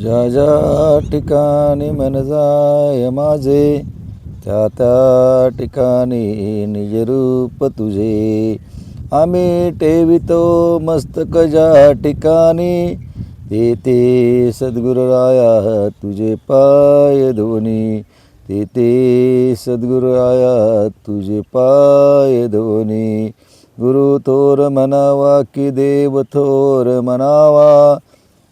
ज्या ज्या ठिकाणी मन जाय माझे, त्या त्या ठिकाणी निज रूप तुझे. आम्ही ठेवितो मस्तक ज्या ठिकाणी, ते सद्गुरुराया तुझे पाय धोनी. ते सद्गुरुराया तुझे पाय धोनी. गुरु थोर म्हणावा की देव थोर म्हणावा,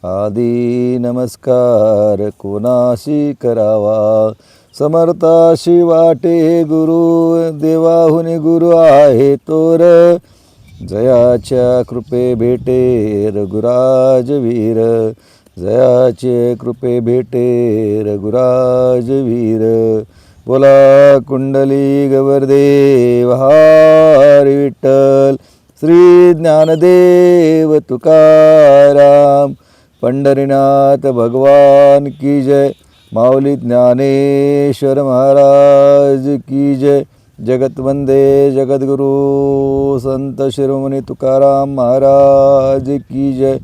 आदी नमस्कार कोणाशी करावा. समर्थाशी वाटे गुरु, देवाहुनी गुरु आहे तोर. जयाच्या कृपे भेटे रघुराजवीर, जयाचे कृपे भेटे रघुराजवीर. बोला कुंडली गवर्देव हरी विठ्ठल. श्री ज्ञानदेव तुकाराम, पंढरीनाथ भगवान की जय. माऊली ज्ञानेश्वर महाराज की जय. जगतवंदे जगद्गुरु संत शिरोमणी तुकाराम महाराज की जय.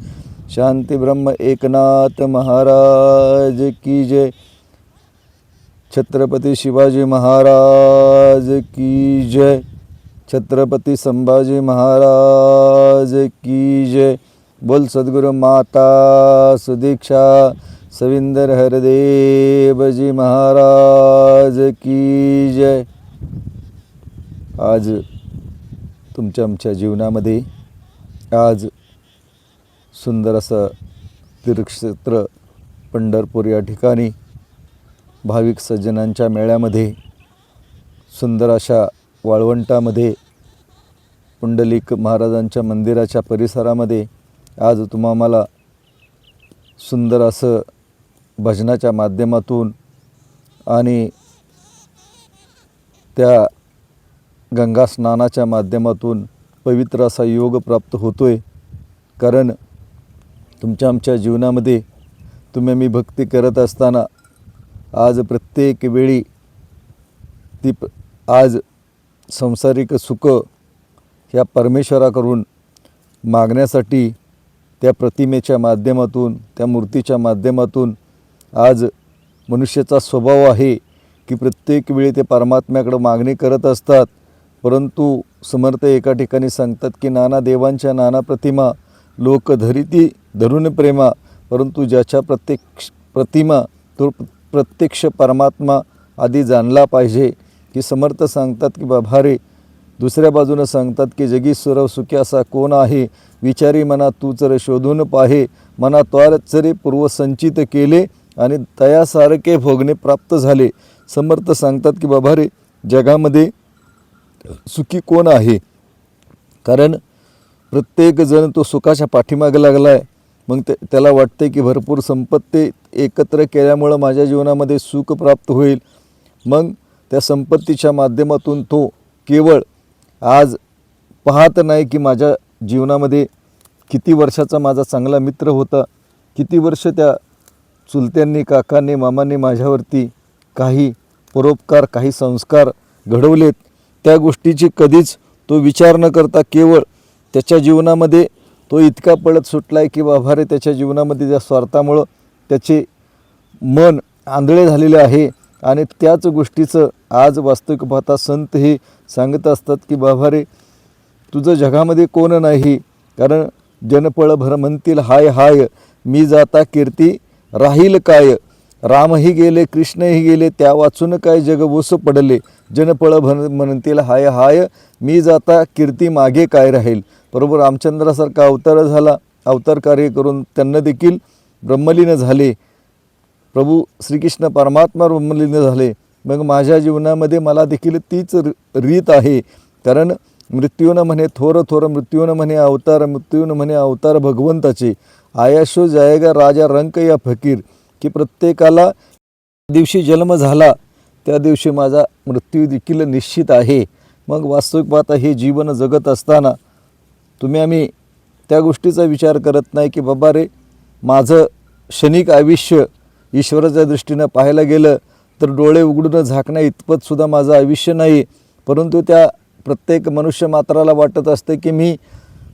शांती ब्रह्म एकनाथ महाराज की जय. छत्रपती शिवाजी महाराज की जय. छत्रपती संभाजी महाराज की जय. बोल सद्गुरु माता सुदीक्षा सविंदर हरदेवजी महाराज की जय. आज तुमच्या आमच्या जीवनामध्ये आज सुंदर असं तीर्थक्षेत्र पंढरपूर या ठिकाणी भाविक सज्जनांच्या मेळ्यामध्ये, सुंदर अशा वाळवंटामध्ये, पुंडलिक महाराजांच्या मंदिराच्या परिसरामध्ये आज आम्हाला सुंदर असं भजनाच्या माध्यमातून आणि त्या गंगा स्नानाच्या माध्यमातून पवित्र असा योग प्राप्त होतो आहे. कारण तुमच्या आमच्या जीवनामध्ये तुम्ही आम्ही भक्ती करत असताना आज प्रत्येक वेळी ती आज सांसारिक सुख ह्या परमेश्वराकडून मागण्यासाठी त्या प्रतिमेच्या माध्यमातून, त्या मूर्तीच्या माध्यमातून आज मनुष्याचा स्वभाव आहे की प्रत्येक वेळी ते परमात्म्याकडे मागणी करत असतात. परंतु समर्थ एका ठिकाणी सांगतात की नाना देवांच्या नाना प्रतिमा लोक धरिती धरून प्रेमा, परंतु ज्याच्या प्रत्यक्ष प्रतिमा तो प्रत्यक्ष परमात्मा आधी जाणला पाहिजे. की समर्थ सांगतात की बाबा रे, दुसऱ्या बाजूनं सांगतात की जगी सुरव सुखी असा कोण आहे, विचारी मना तू चर शोधून पाहे. मना त्वार चरे पूर्वसंचित केले आणि तयासारखे भोगणे प्राप्त झाले. समर्थ सांगतात की बाबा रे, जगामध्ये सुखी कोण आहे. कारण प्रत्येक जण तो सुखाच्या पाठीमागे लागला आहे. मग त्याला वाटते की भरपूर संपत्ती एकत्र केल्यामुळं माझ्या जीवनामध्ये सुख प्राप्त होईल. मग त्या संपत्तीच्या माध्यमातून तो केवळ आज पाहत नाही की माझ्या जीवनामध्ये किती वर्षाचा माझा चांगला मित्र होता, किती वर्ष त्या चुलत्यांनी, काकांनी, मामांनी माझ्यावरती काही परोपकार, काही संस्कार घडवलेत. त्या गोष्टीची कधीच तो विचार न करता केवळ त्याच्या जीवनामध्ये तो इतका पळत सुटला आहे की बाबा रे, त्याच्या जीवनामध्ये त्या स्वार्थामुळं त्याचे मन आंधळे झालेले आहे. आणि त्याच गोष्टीचं आज वास्तविक पाहता संत हे सांगत असतात की बाबा रे, तुझं जगामध्ये कोण नाही. कारण जनपळ भर म्हणतील हाय हाय, मी जाता कीर्ती राहील काय. रामही गेले कृष्णही गेले, त्या वाचून काय जग ओस पडले. जनपळ भर म्हणतील हाय हाय, मी जाता कीर्ती मागे काय राहील. बरोबर रामचंद्रासारखा अवतार झाला, अवतार कार्य करून त्यांना देखील ब्रह्मलीन झाले. प्रभू श्रीकृष्ण परमात्मा ब्रह्मलीन झाले. मग माझ्या जीवनामध्ये मला देखील तीच रीत आहे. कारण मृत्यूनं म्हणे थोर थोर, मृत्यूनं म्हणे अवतार, मृत्यूनं म्हणे अवतार भगवंताचे. आयाशो जायगा राजा रंक या फकीर, की प्रत्येकाला दिवशी जन्म झाला त्या दिवशी माझा मृत्यू देखील निश्चित आहे. मग वास्तविक पाहता हे जीवन जगत असताना तुम्ही आम्ही त्या गोष्टीचा विचार करत नाही की बाबा रे, माझं क्षणिक आयुष्य ईश्वराच्या दृष्टीनं पाहायला गेलं तर डोळे उघडून झाकण्या इतपतसुद्धा माझं आयुष्य नाही. परंतु त्या प्रत्येक मनुष्य मात्राला वाटत असते की मी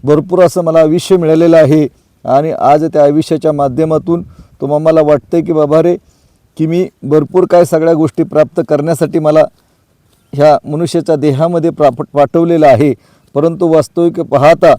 भरपूर असं मला आयुष्य मिळालेलं आहे आणि आज त्या आयुष्याच्या माध्यमातून तुम्हाला वाटतं की बाबा रे की मी भरपूर काय सगळ्या गोष्टी प्राप्त करण्यासाठी मला ह्या मनुष्याच्या देहामध्ये पाठवलेलं आहे, परंतु वास्तविक पाहता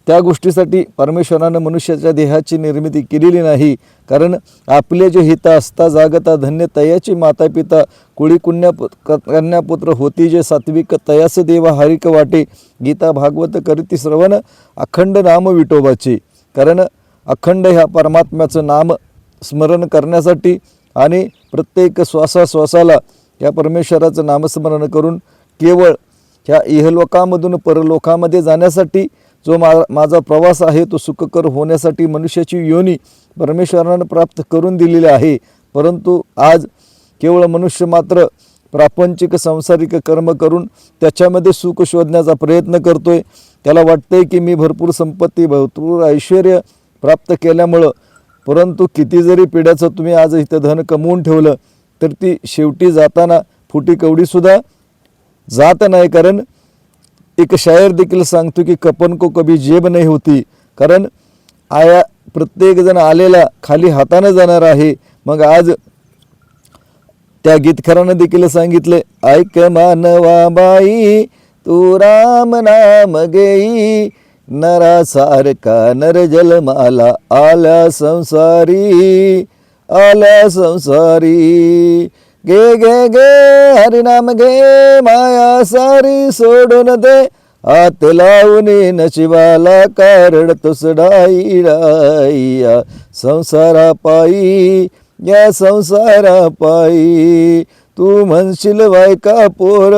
त्या गोष्टीसाठी परमेश्वरानं मनुष्याच्या देहाची निर्मिती केलेली नाही. कारण आपले जे हित असता जागता धन्य तयाची माता पिता कुळी कन्यापुत्र होती जे सात्विक तयास देवा हरिक वाटे गीता भागवत करीती श्रवण अखंड नाम विठोबाचे. कारण अखंड ह्या परमात्म्याचं नाम स्मरण करण्यासाठी आणि प्रत्येक श्वासाश्वासाला या परमेश्वराचं नामस्मरण करून केवळ ह्या इहलोकामधून परलोकामध्ये जाण्यासाठी जो माझा प्रवास आहे तो सुखकर होण्यासाठी मनुष्याची योनी परमेश्वरानं प्राप्त करून दिलेली आहे. परंतु आज केवळ मनुष्य मात्र प्रापंचिक सांसारिक कर्म करून त्याच्यामध्ये सुख शोधण्याचा प्रयत्न करतोय. त्याला वाटतंय की मी भरपूर संपत्ती भरपूर ऐश्वर्य प्राप्त केल्यामुळं, परंतु किती जरी पिढ्याचं तुम्ही आज इथं धन कमवून ठेवलं तर ती शेवटी जाताना फुटी कवडीसुद्धा जात नाही. कारण एक शायर देखील सांगतो की कपन को कभी जेब नाही होती. कारण आया प्रत्येकजण आलेला खाली हातानं जाणार आहे. मग आज त्या गीतकारानं देखील सांगितले, ऐक मानवा बाई तू राम नाम घेई नरासारखा नर जलमाला आल्या संसारी आल्या संसारी. गे गे गे हरिनाम घे माया सारी सोडून दे हात लावून नशिबाला कारण तुसडाई डाईया संसारा पायी या संसारा पायी. तू म्हणशील बायका पोर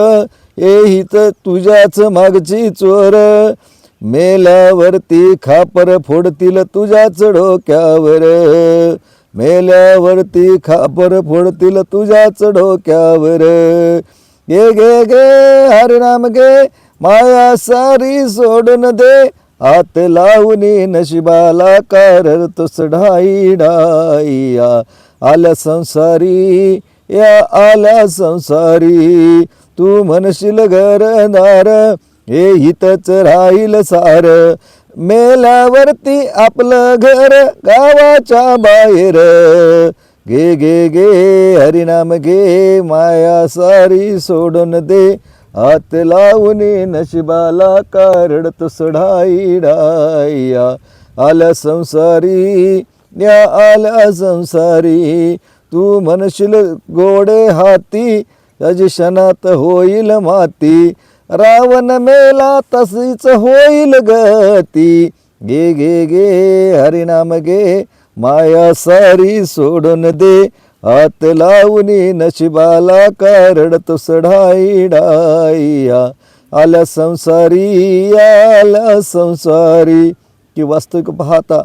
हे तर तुझ्याच मागची चोर मेल्यावरती खापर फोडतील तुझ्याच डोक्यावर मेल्यावरती खापर फोडतील तुझ्याच डोक्यावर. गे गे गे हरिनाम घे माया सारी सोडून दे हात लावून नशिबाला कारण तुसडाई डाईया आल्या संसारी या आल्या संसारी. तू म्हणशील घरदार हे हितच राहील सार मेल्यावरती आपलं घर गावाच्या बाहेर. गे गे गे हरिनाम घे माया सारी सोडून दे हात लावून नशिबाला कारण तुसडाई डाईया आल्या संसारी या आल्या संसारी. तू म्हणशील गोडे हाती त्याची क्षणात होईल माती रावण मेला तशीच होईल गती. गे गे गे हरिनाम घे माया सारी सोडून दे हात लावून नशिबाला कारण तुसडाई डाईया आल्या संसारी आल्या संसारी. की वास्तविक पाहता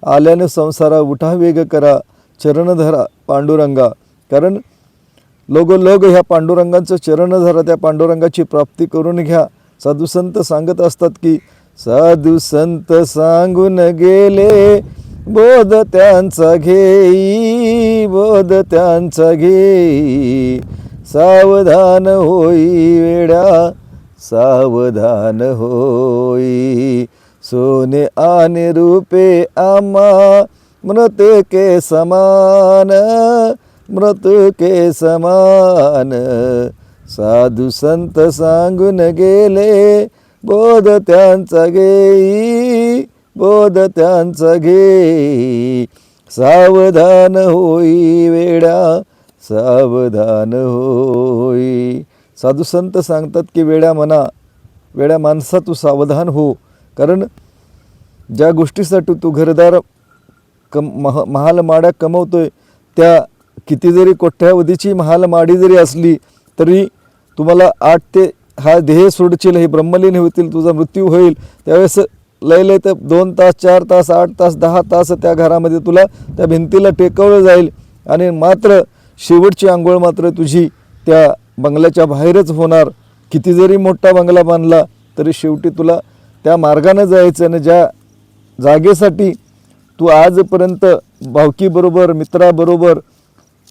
आल्यानं संसारा उठा वेग करा चरण धरा पांडुरंगा. कारण लोग ह्या पांडुरंगाचं चरण धरा, त्या पांडुरंगाची प्राप्ती करून घ्या. साधू संत सांगत असतात की साधू संत सांगून गेले बोध त्यांचा घेई बोध त्यांचा घेई. सावधान होई वेड्या सावधान होई सोने आणि रूपे आम्हा मृत्यू के समान मृत्यू के समान. साधू संत सांगून गेले बोध त्यांचा घेई बोध त्यांचा घेई. सावधान होई वेड्या सावधान होई. साधू संत सांगतात की वेड्या माणसा तू सावधान हो. कारण ज्या गोष्टीसाठी तू घरदार महाल माड्या कमवतोय त्या किती जरी कोट्यावधीची महालमाडी जरी असली तरी तुम्हाला 8 ते हा देह सोडशील हे ब्रह्मलीन होतील तुझा मृत्यू होईल त्यावेळेस लय तर 2 तास 4 तास 8 तास 10 तास त्या घरामध्ये तुला त्या भिंतीला टेकवलं जाईल आणि मात्र शेवटची आंघोळ मात्र तुझी त्या बंगल्याच्या बाहेरच होणार. किती जरी मोठा बंगला बांधला तरी शेवटी तुला त्या मार्गाने जायचं. आणि ज्या जागेसाठी तू आजपर्यंत भावकीबरोबर मित्राबरोबर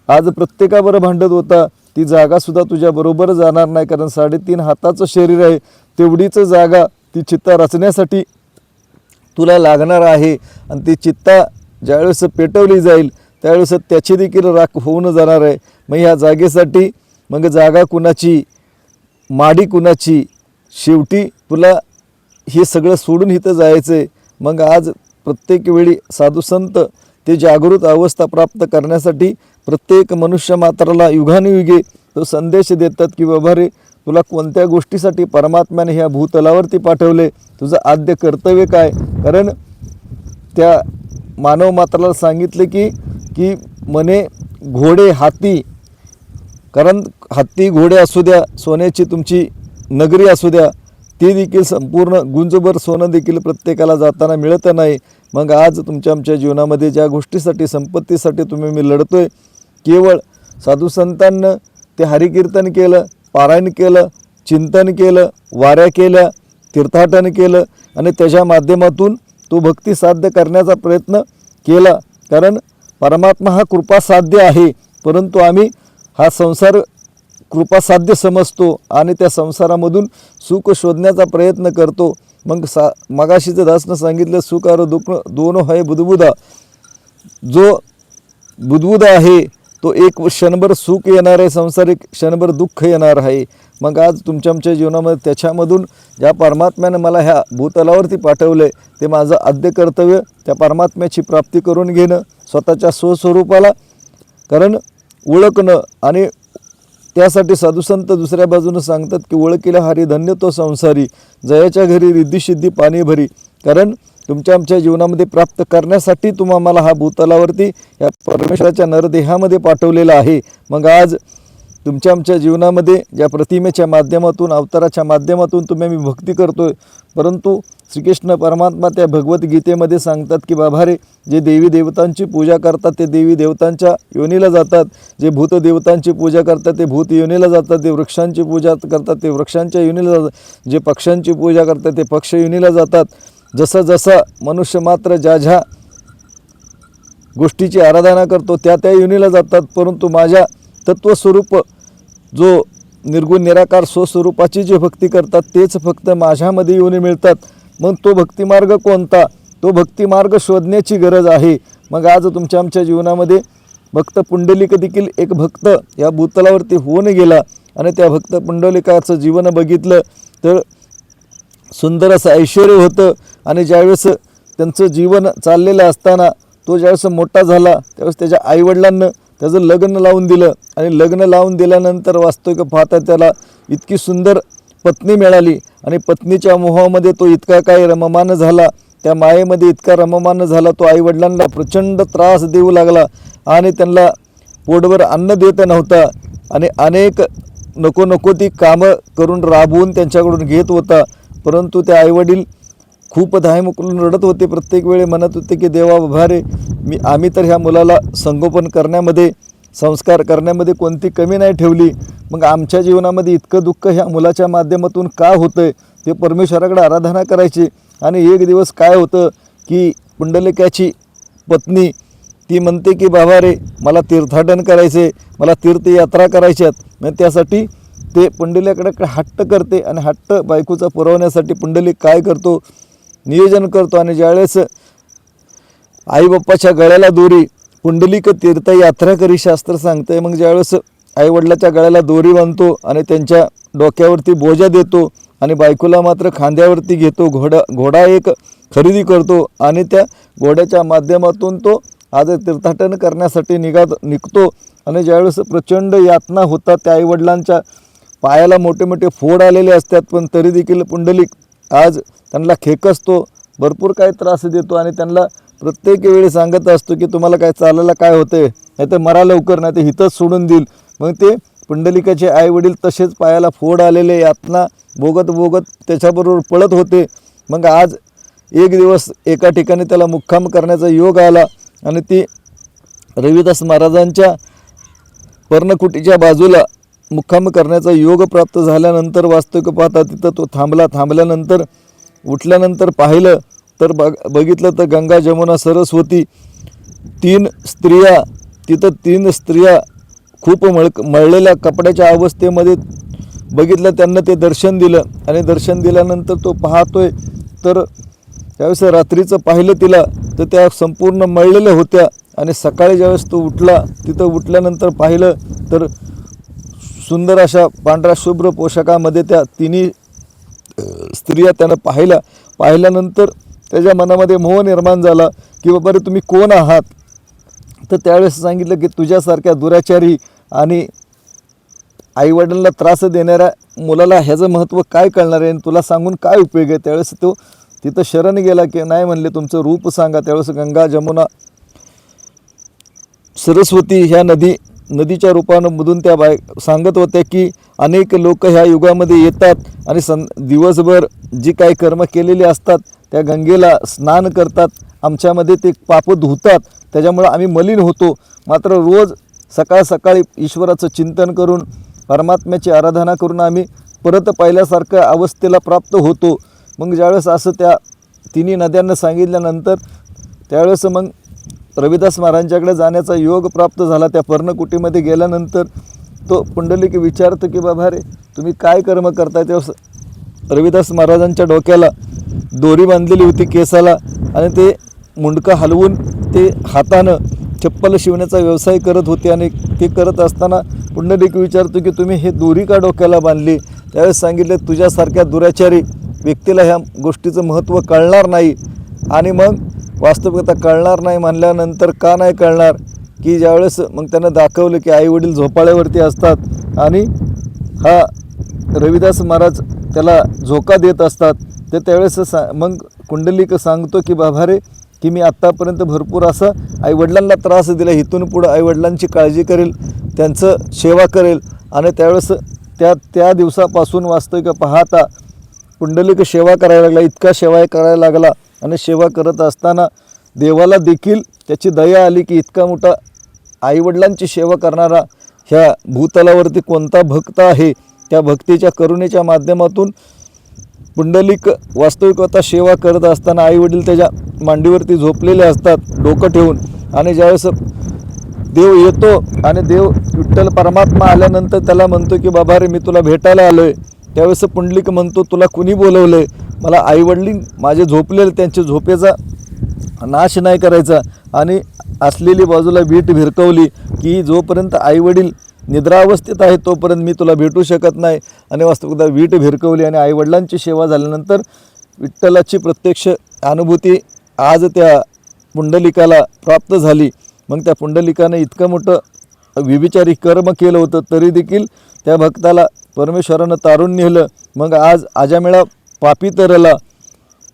आज प्रत्येकाबरोबर भांडत होता ती जागासुद्धा तुझ्याबरोबर जाणार नाही. कारण 3.5 हाताचं शरीर आहे तेवढीच जागा ती चित्ता रचण्यासाठी तुला लागणार आहे. आणि ती चित्ता ज्यावेळेस पेटवली जाईल त्यावेळेस त्याची देखील राख होऊन जाणार आहे. मग ह्या जागेसाठी मग जागा कुणाची, माडी कुणाची, शेवटी तुला हे सगळं सोडून इथं जायचं आहे. मग आज प्रत्येक वेळी साधुसंत ते जागृत अवस्था प्राप्त करण्यासाठी प्रत्येक मनुष्य मात्राला युगानुयुगे तो संदेश देतात की बाबा रे, तुला कोणत्या गोष्टीसाठी परमात्म्याने ह्या भूतलावरती पाठवले, तुझं आद्य कर्तव्य काय. कारण त्या मानव मात्राला सांगितले की म्हणे घोडे हाती, कारण हत्ती घोडे असू द्या, सोन्याची तुमची नगरी असू द्या, ते देखील संपूर्ण गुंजभर सोनं देखील प्रत्येकाला जाताना मिळत नाही. मग आज तुमच्या आमच्या जीवनामध्ये ज्या गोष्टीसाठी, संपत्तीसाठी मी लढतोय, केवळ साधुसंतांनं ते हरिकीर्तन केलं, पारायण केलं, चिंतन केलं, वाऱ्या केल्या, तीर्थाटन केलं आणि त्याच्या माध्यमातून तो भक्ती साध्य करण्याचा प्रयत्न केला. कारण परमात्मा हा कृपासाध्य आहे, परंतु आम्ही हा संसार कृपासाध्य समजतो आणि त्या संसारामधून सुख शोधण्याचा प्रयत्न करतो. मग मगाशीच दासनं सांगितलं, सुख और दुःख दोनों है बुदबुदा. जो बुदबुदा आहे तो एक क्षणभर सुख येणार आहे, संसारिक क्षणभर दुःख येणार आहे. मग आज तुमच्या आमच्या जीवनामध्ये त्याच्यामधून ज्या परमात्म्यानं मला ह्या भूतलावरती पाठवलं आहे ते माझं आद्य कर्तव्य त्या परमात्म्याची प्राप्ती करून घेणं, स्वतःच्या स्वस्वरूपाला कारण ओळखणं. आणि त्यासाठी साधुसंत दुसऱ्या बाजूनं सांगतात की ओळखीला हरी धन्य तो संसारी, जयाच्या घरी रिद्धी पाणी भरी. कारण तुमच्या आमच्या जीवनामध्ये प्राप्त करण्यासाठी मला हा भूतलावरती या परमेश्वराच्या नरदेहामध्ये पाठवलेला आहे. मग आज तुमच्या आमच्या जीवनामध्ये ज्या प्रतिमेच्या माध्यमातून, अवताराच्या माध्यमातून मी भक्ती करतोय, परंतु श्रीकृष्ण परमात्मा त्या भगवद्गीतेमध्ये सांगतात की बाबा रे, जे देवी देवतांची पूजा करतात ते देवी देवतांच्या योनीला जातात, जे भूतदेवतांची पूजा करतात ते भूत योनीला जातात, जे वृक्षांची पूजा करतात ते वृक्षांच्या योनीला जातात, जे पक्ष्यांची पूजा करतात ते पक्ष योनीला जातात. जसं जसं मनुष्य मात्र ज्या गोष्टीची आराधना करतो त्या योनीला जातात. परंतु माझ्या तत्वस्वरूप जो निर्गुण निराकार स्वस्वरूपाची जी भक्ती करतात तेच फक्त माझ्यामध्ये योनी मिळतात. मग तो भक्तिमार्ग कोणता, तो भक्तिमार्ग शोधण्याची गरज आहे. मग आज तुमच्या आमच्या जीवनामध्ये भक्त पुंडलिक देखील एक भक्त या भूतलावरती होऊन गेला आणि त्या भक्त पुंडलिकाचं जीवन बघितलं तर सुंदर असं ऐश्वर्य होतं. आणि ज्यावेळेस त्यांचं जीवन चाललेलं असताना तो ज्यावेळेस मोठा झाला त्यावेळेस त्याच्या आईवडिलांना त्याचं लग्न लावून दिलं आणि लग्न लावून दिल्यानंतर वास्तविक पाहता त्याला इतकी सुंदर पत्नी मिळाली आणि पत्नीच्या मोहामध्ये तो इतका काय रममान झाला, त्या मायेमध्ये इतका रममान झाला, तो आईवडिलांना प्रचंड त्रास देऊ लागला आणि त्यांना पोटभर अन्न देत नव्हता आणि अनेक नको ती कामं करून राबवून त्यांच्याकडून घेत होता. परंतु ते आईवडील खूप धायमुकलून रडत होते, प्रत्येक वेळी म्हणत होते की देवा बाबा रे, आम्ही तर ह्या मुलाला संगोपन करण्यामध्ये, संस्कार करण्यामध्ये कोणती कमी नाही ठेवली, मग आमच्या जीवनामध्ये इतकं दुःख ह्या मुलाच्या माध्यमातून का होतं आहे. ते परमेश्वराकडे आराधना करायचे आणि एक दिवस काय होतं की पुंडलिकाची पत्नी ती म्हणते की बाबा रे, मला तीर्थाटन करायचे, मला तीर्थयात्रा करायच्यात. मग त्यासाठी ते पुंडलिकाकडे हट्ट करते आणि हट्ट बायकोचा पुरवण्यासाठी पुंडलिक काय करतो, नियोजन करतो आणि ज्यावेळेस आईबाप्पाच्या गळ्याला दोरी, पुंडलिक तीर्थयात्रा करी शास्त्र सांगतंय. मग ज्यावेळेस आईवडिलाच्या गळ्याला दोरी बांधतो आणि त्यांच्या डोक्यावरती बोजा देतो आणि बायकोला मात्र खांद्यावरती घेतो, घोडा एक खरेदी करतो आणि त्या घोड्याच्या माध्यमातून तो आज तीर्थाटन करण्यासाठी निघतो. आणि ज्यावेळेस प्रचंड यातना होतात, त्या आईवडिलांच्या पायाला मोठे फोड आलेले असतात, पण तरी देखील पुंडलिक आज त्यांना खेकसतो, भरपूर काय त्रास देतो आणि त्यांना प्रत्येक वेळी सांगत असतो की तुम्हाला काय चालायला काय होते, नाही तर मरा लवकर, नाही तर हितच सोडून देईल. मग ते पुंडलिकाचे आईवडील तसेच पायाला फोड आलेले यातना भोगत त्याच्याबरोबर पळत होते. मग आज एक दिवस एका ठिकाणी त्याला मुक्काम करण्याचा योग आला आणि ती रविदास महाराजांच्या पर्णकुटीच्या बाजूला मुक्काम करण्याचा योग प्राप्त झाल्यानंतर वास्तविक पाहता तिथं तो थांबल्यानंतर उठल्यानंतर पाहिलं तर बघितलं तर गंगा जमुना सरस्वती तीन स्त्रिया खूप मळलेल्या कपड्याच्या अवस्थेमध्ये बघितलं. त्यांना ते दर्शन दिलं आणि दर्शन दिल्यानंतर तो पाहतोय तर त्यावेळेस रात्रीचं पाहिलं तिला तर त्या संपूर्ण मळलेल्या होत्या आणि सकाळी ज्यावेळेस तो उठला तिथं उठल्यानंतर पाहिलं तर सुंदर अशा पांढऱ्या शुभ्र पोशाखामध्ये त्या तिन्ही स्त्रिया त्यानं पाहिल्यानंतर त्याच्या मनामध्ये मोह निर्माण झाला की बाबा रे तुम्ही कोण आहात. तर त्यावेळेस सांगितलं की तुझ्यासारख्या दुराचारी आणि आईवडिलांना त्रास देणाऱ्या मुलाला ह्याचं महत्त्व काय कळणार आहे आणि तुला सांगून काय उपयोग आहे. त्यावेळेस तो तिथं शरण गेला की नाही म्हणले तुमचं रूप सांगा. त्यावेळेस गंगा जमुना सरस्वती ह्या नदीच्या रूपामधून त्या सांगत होत्या की अनेक लोक ह्या युगामध्ये येतात आणि दिवसभर जी काही कर्म केलेली असतात त्या गंगेला स्नान करतात, आमच्यामध्ये ते पाप धुतात, त्याच्यामुळं आम्ही मलिन होतो. मात्र रोज सकाळी ईश्वराचं चिंतन करून परमात्म्याची आराधना करून आम्ही परत पहिल्यासारख्या अवस्थेला प्राप्त होतो. मग ज्यावेळेस असं त्या तिन्ही नद्यांना सांगितल्यानंतर त्यावेळेस मग रविदास महाराजांच्याकडे जाण्याचा योग प्राप्त झाला. त्या पर्णकुटीमध्ये गेल्यानंतर तो पुंडलिक विचारतो की बाबा रे तुम्ही काय कर्म करताय. तेव्हा रविदास महाराजांच्या डोक्याला दोरी बांधलेली होती केसाला आणि ते मुंडकं हलवून ते हातानं चप्पल शिवण्याचा व्यवसाय करत होते आणि ते करत असताना पुंडलिक विचारतो की तुम्ही हे दोरी का डोक्याला बांधली. त्यावेळेस सांगितलं तुझ्यासारख्या दुराचारी व्यक्तीला ह्या गोष्टीचं महत्त्व कळणार नाही. आणि मग वास्तविकता कळणार नाही म्हणल्यानंतर का नाही कळणार की ज्यावेळेस मग त्यानं दाखवलं की आईवडील झोपाळ्यावरती असतात आणि हा रविदास महाराज त्याला झोका देत असतात. तर त्यावेळेस मग कुंडलिक सांगतो की बाबा रे की मी आत्तापर्यंत भरपूर असं आईवडिलांना त्रास दिला, इथून पुढं आईवडिलांची काळजी करेल, त्यांचं सेवा करेल. आणि त्यावेळेस त्या दिवसापासून वास्तविक पाहता पुंडलिक सेवा करायला लागला, इतका सेवा करायला लागला आणि सेवा करत असताना देवाला देखील त्याची दया आली की इतका मोठा आईवडिलांची सेवा करणारा ह्या भूतलावरती कोणता भक्त आहे. त्या भक्तीच्या करुणेच्या माध्यमातून पुंडलिक वास्तविकता सेवा करत असताना आईवडील त्याच्या मांडीवरती झोपलेले असतात डोकं ठेवून. आणि ज्यावेळेस देव येतो आणि देव विठ्ठल परमात्मा आल्यानंतर त्याला म्हणतो की बाबा रे मी तुला भेटायला आलो आहे. त्यावेळेस पुंडलिक म्हणतो तुला कुणी बोलवलं आहे, मला आईवडील माझे झोपलेले त्यांच्या झोपेचा नाश नाही करायचा. आणि असलेली बाजूला वीट भिरकवली की जोपर्यंत आईवडील निद्रावस्थेत आहे तोपर्यंत मी तुला भेटू शकत नाही. आणि वास्तविकता वीट भिरकवली आणि आईवडिलांची सेवा झाल्यानंतर विठ्ठलाची प्रत्यक्ष अनुभूती आज त्या पुंडलिकाला प्राप्त झाली. मग त्या पुंडलिकाने इतकं मोठं विविचारी कर्म केलं होतं तरी देखील त्या भक्ताला परमेश्वरानं तारून नेलं. मग आज अजामेळा पापी तरला,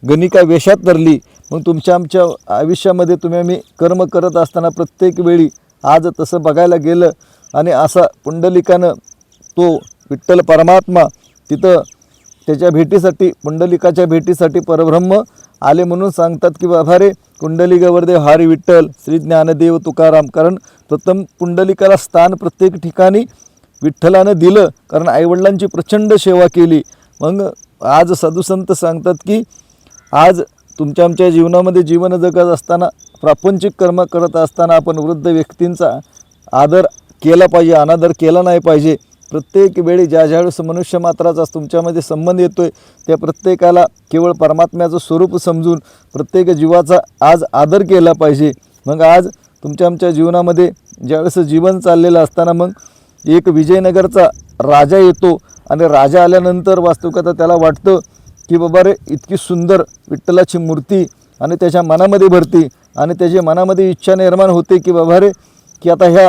गणिका वेशात तरली. मग तुमच्या आमच्या आयुष्यामध्ये तुम्ही आम्ही कर्म करत असताना प्रत्येक वेळी आज तसं बघायला गेलं आणि असा पुंडलिकानं तो विठ्ठल परमात्मा तिथं त्याच्या भेटीसाठी पुंडलिकाच्या भेटीसाठी परब्रह्म आले म्हणून सांगतात की बाबा रे कुंडलिकावरदेव हरी विठ्ठल श्री ज्ञानदेव तुकाराम. कारण प्रथम पुंडलिकाला स्थान प्रत्येक ठिकाणी विठ्ठलानं दिलं कारण आईवडिलांची प्रचंड सेवा केली. मग आज साधुसंत सांगतात की आज तुमच्या आमच्या जीवनामध्ये जीवन जगत असताना प्रापंचिक कर्म करत असताना आपण वृद्ध व्यक्तींचा आदर केला पाहिजे, अनादर केला नाही पाहिजे. प्रत्येक वेळी ज्यावेळेस मनुष्य मात्राचा तुमच्यामध्ये संबंध येतो आहे त्या प्रत्येकाला केवळ परमात्म्याचं स्वरूप समजून प्रत्येक जीवाचा आज आदर केला पाहिजे. मग आज तुमच्या आमच्या जीवनामध्ये ज्यावेळेस जीवन चाललेलं असताना मग एक विजयनगरचा राजा येतो आणि राजा आल्यानंतर वास्तविकता त्याला वाटतं की बाबा रे इतकी सुंदर विठ्ठलाची मूर्ती आणि त्याच्या मनामध्ये भरती आणि त्याच्या मनामध्ये इच्छा निर्माण होते की बाबा रे की आता ह्या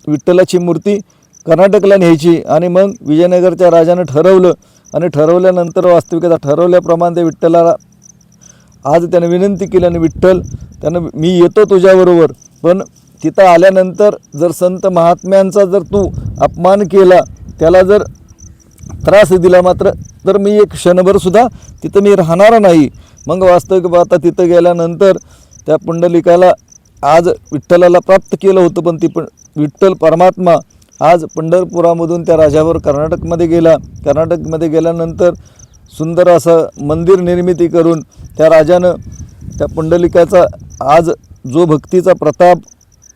विठ्ठलाची मूर्ती कर्नाटकला न्यायची. आणि मग विजयनगरच्या राजानं ठरवलं आणि ठरवल्यानंतर वास्तविकता ठरवल्याप्रमाणे त्या विठ्ठलाला आज त्यानं विनंती केली आणि विठ्ठल त्यानं मी येतो तुझ्याबरोबर, पण तिथं आल्यानंतर जर संत महात्म्यांचा जर तू अपमान केला, त्याला जर त्रास दिला मात्र तर मी एक क्षणभरसुद्धा तिथं मी राहणार नाही. मग वास्तविक आता तिथं गेल्यानंतर त्या पुंडलिकाला आज विठ्ठलाला प्राप्त केलं होतं, पण विठ्ठल परमात्मा आज पंढरपुरामधून त्या राजावर कर्नाटकमध्ये गेला. कर्नाटकमध्ये गेल्यानंतर सुंदर असं मंदिर निर्मिती करून त्या राजानं त्या पुंडलिकाचा आज जो भक्तीचा प्रताप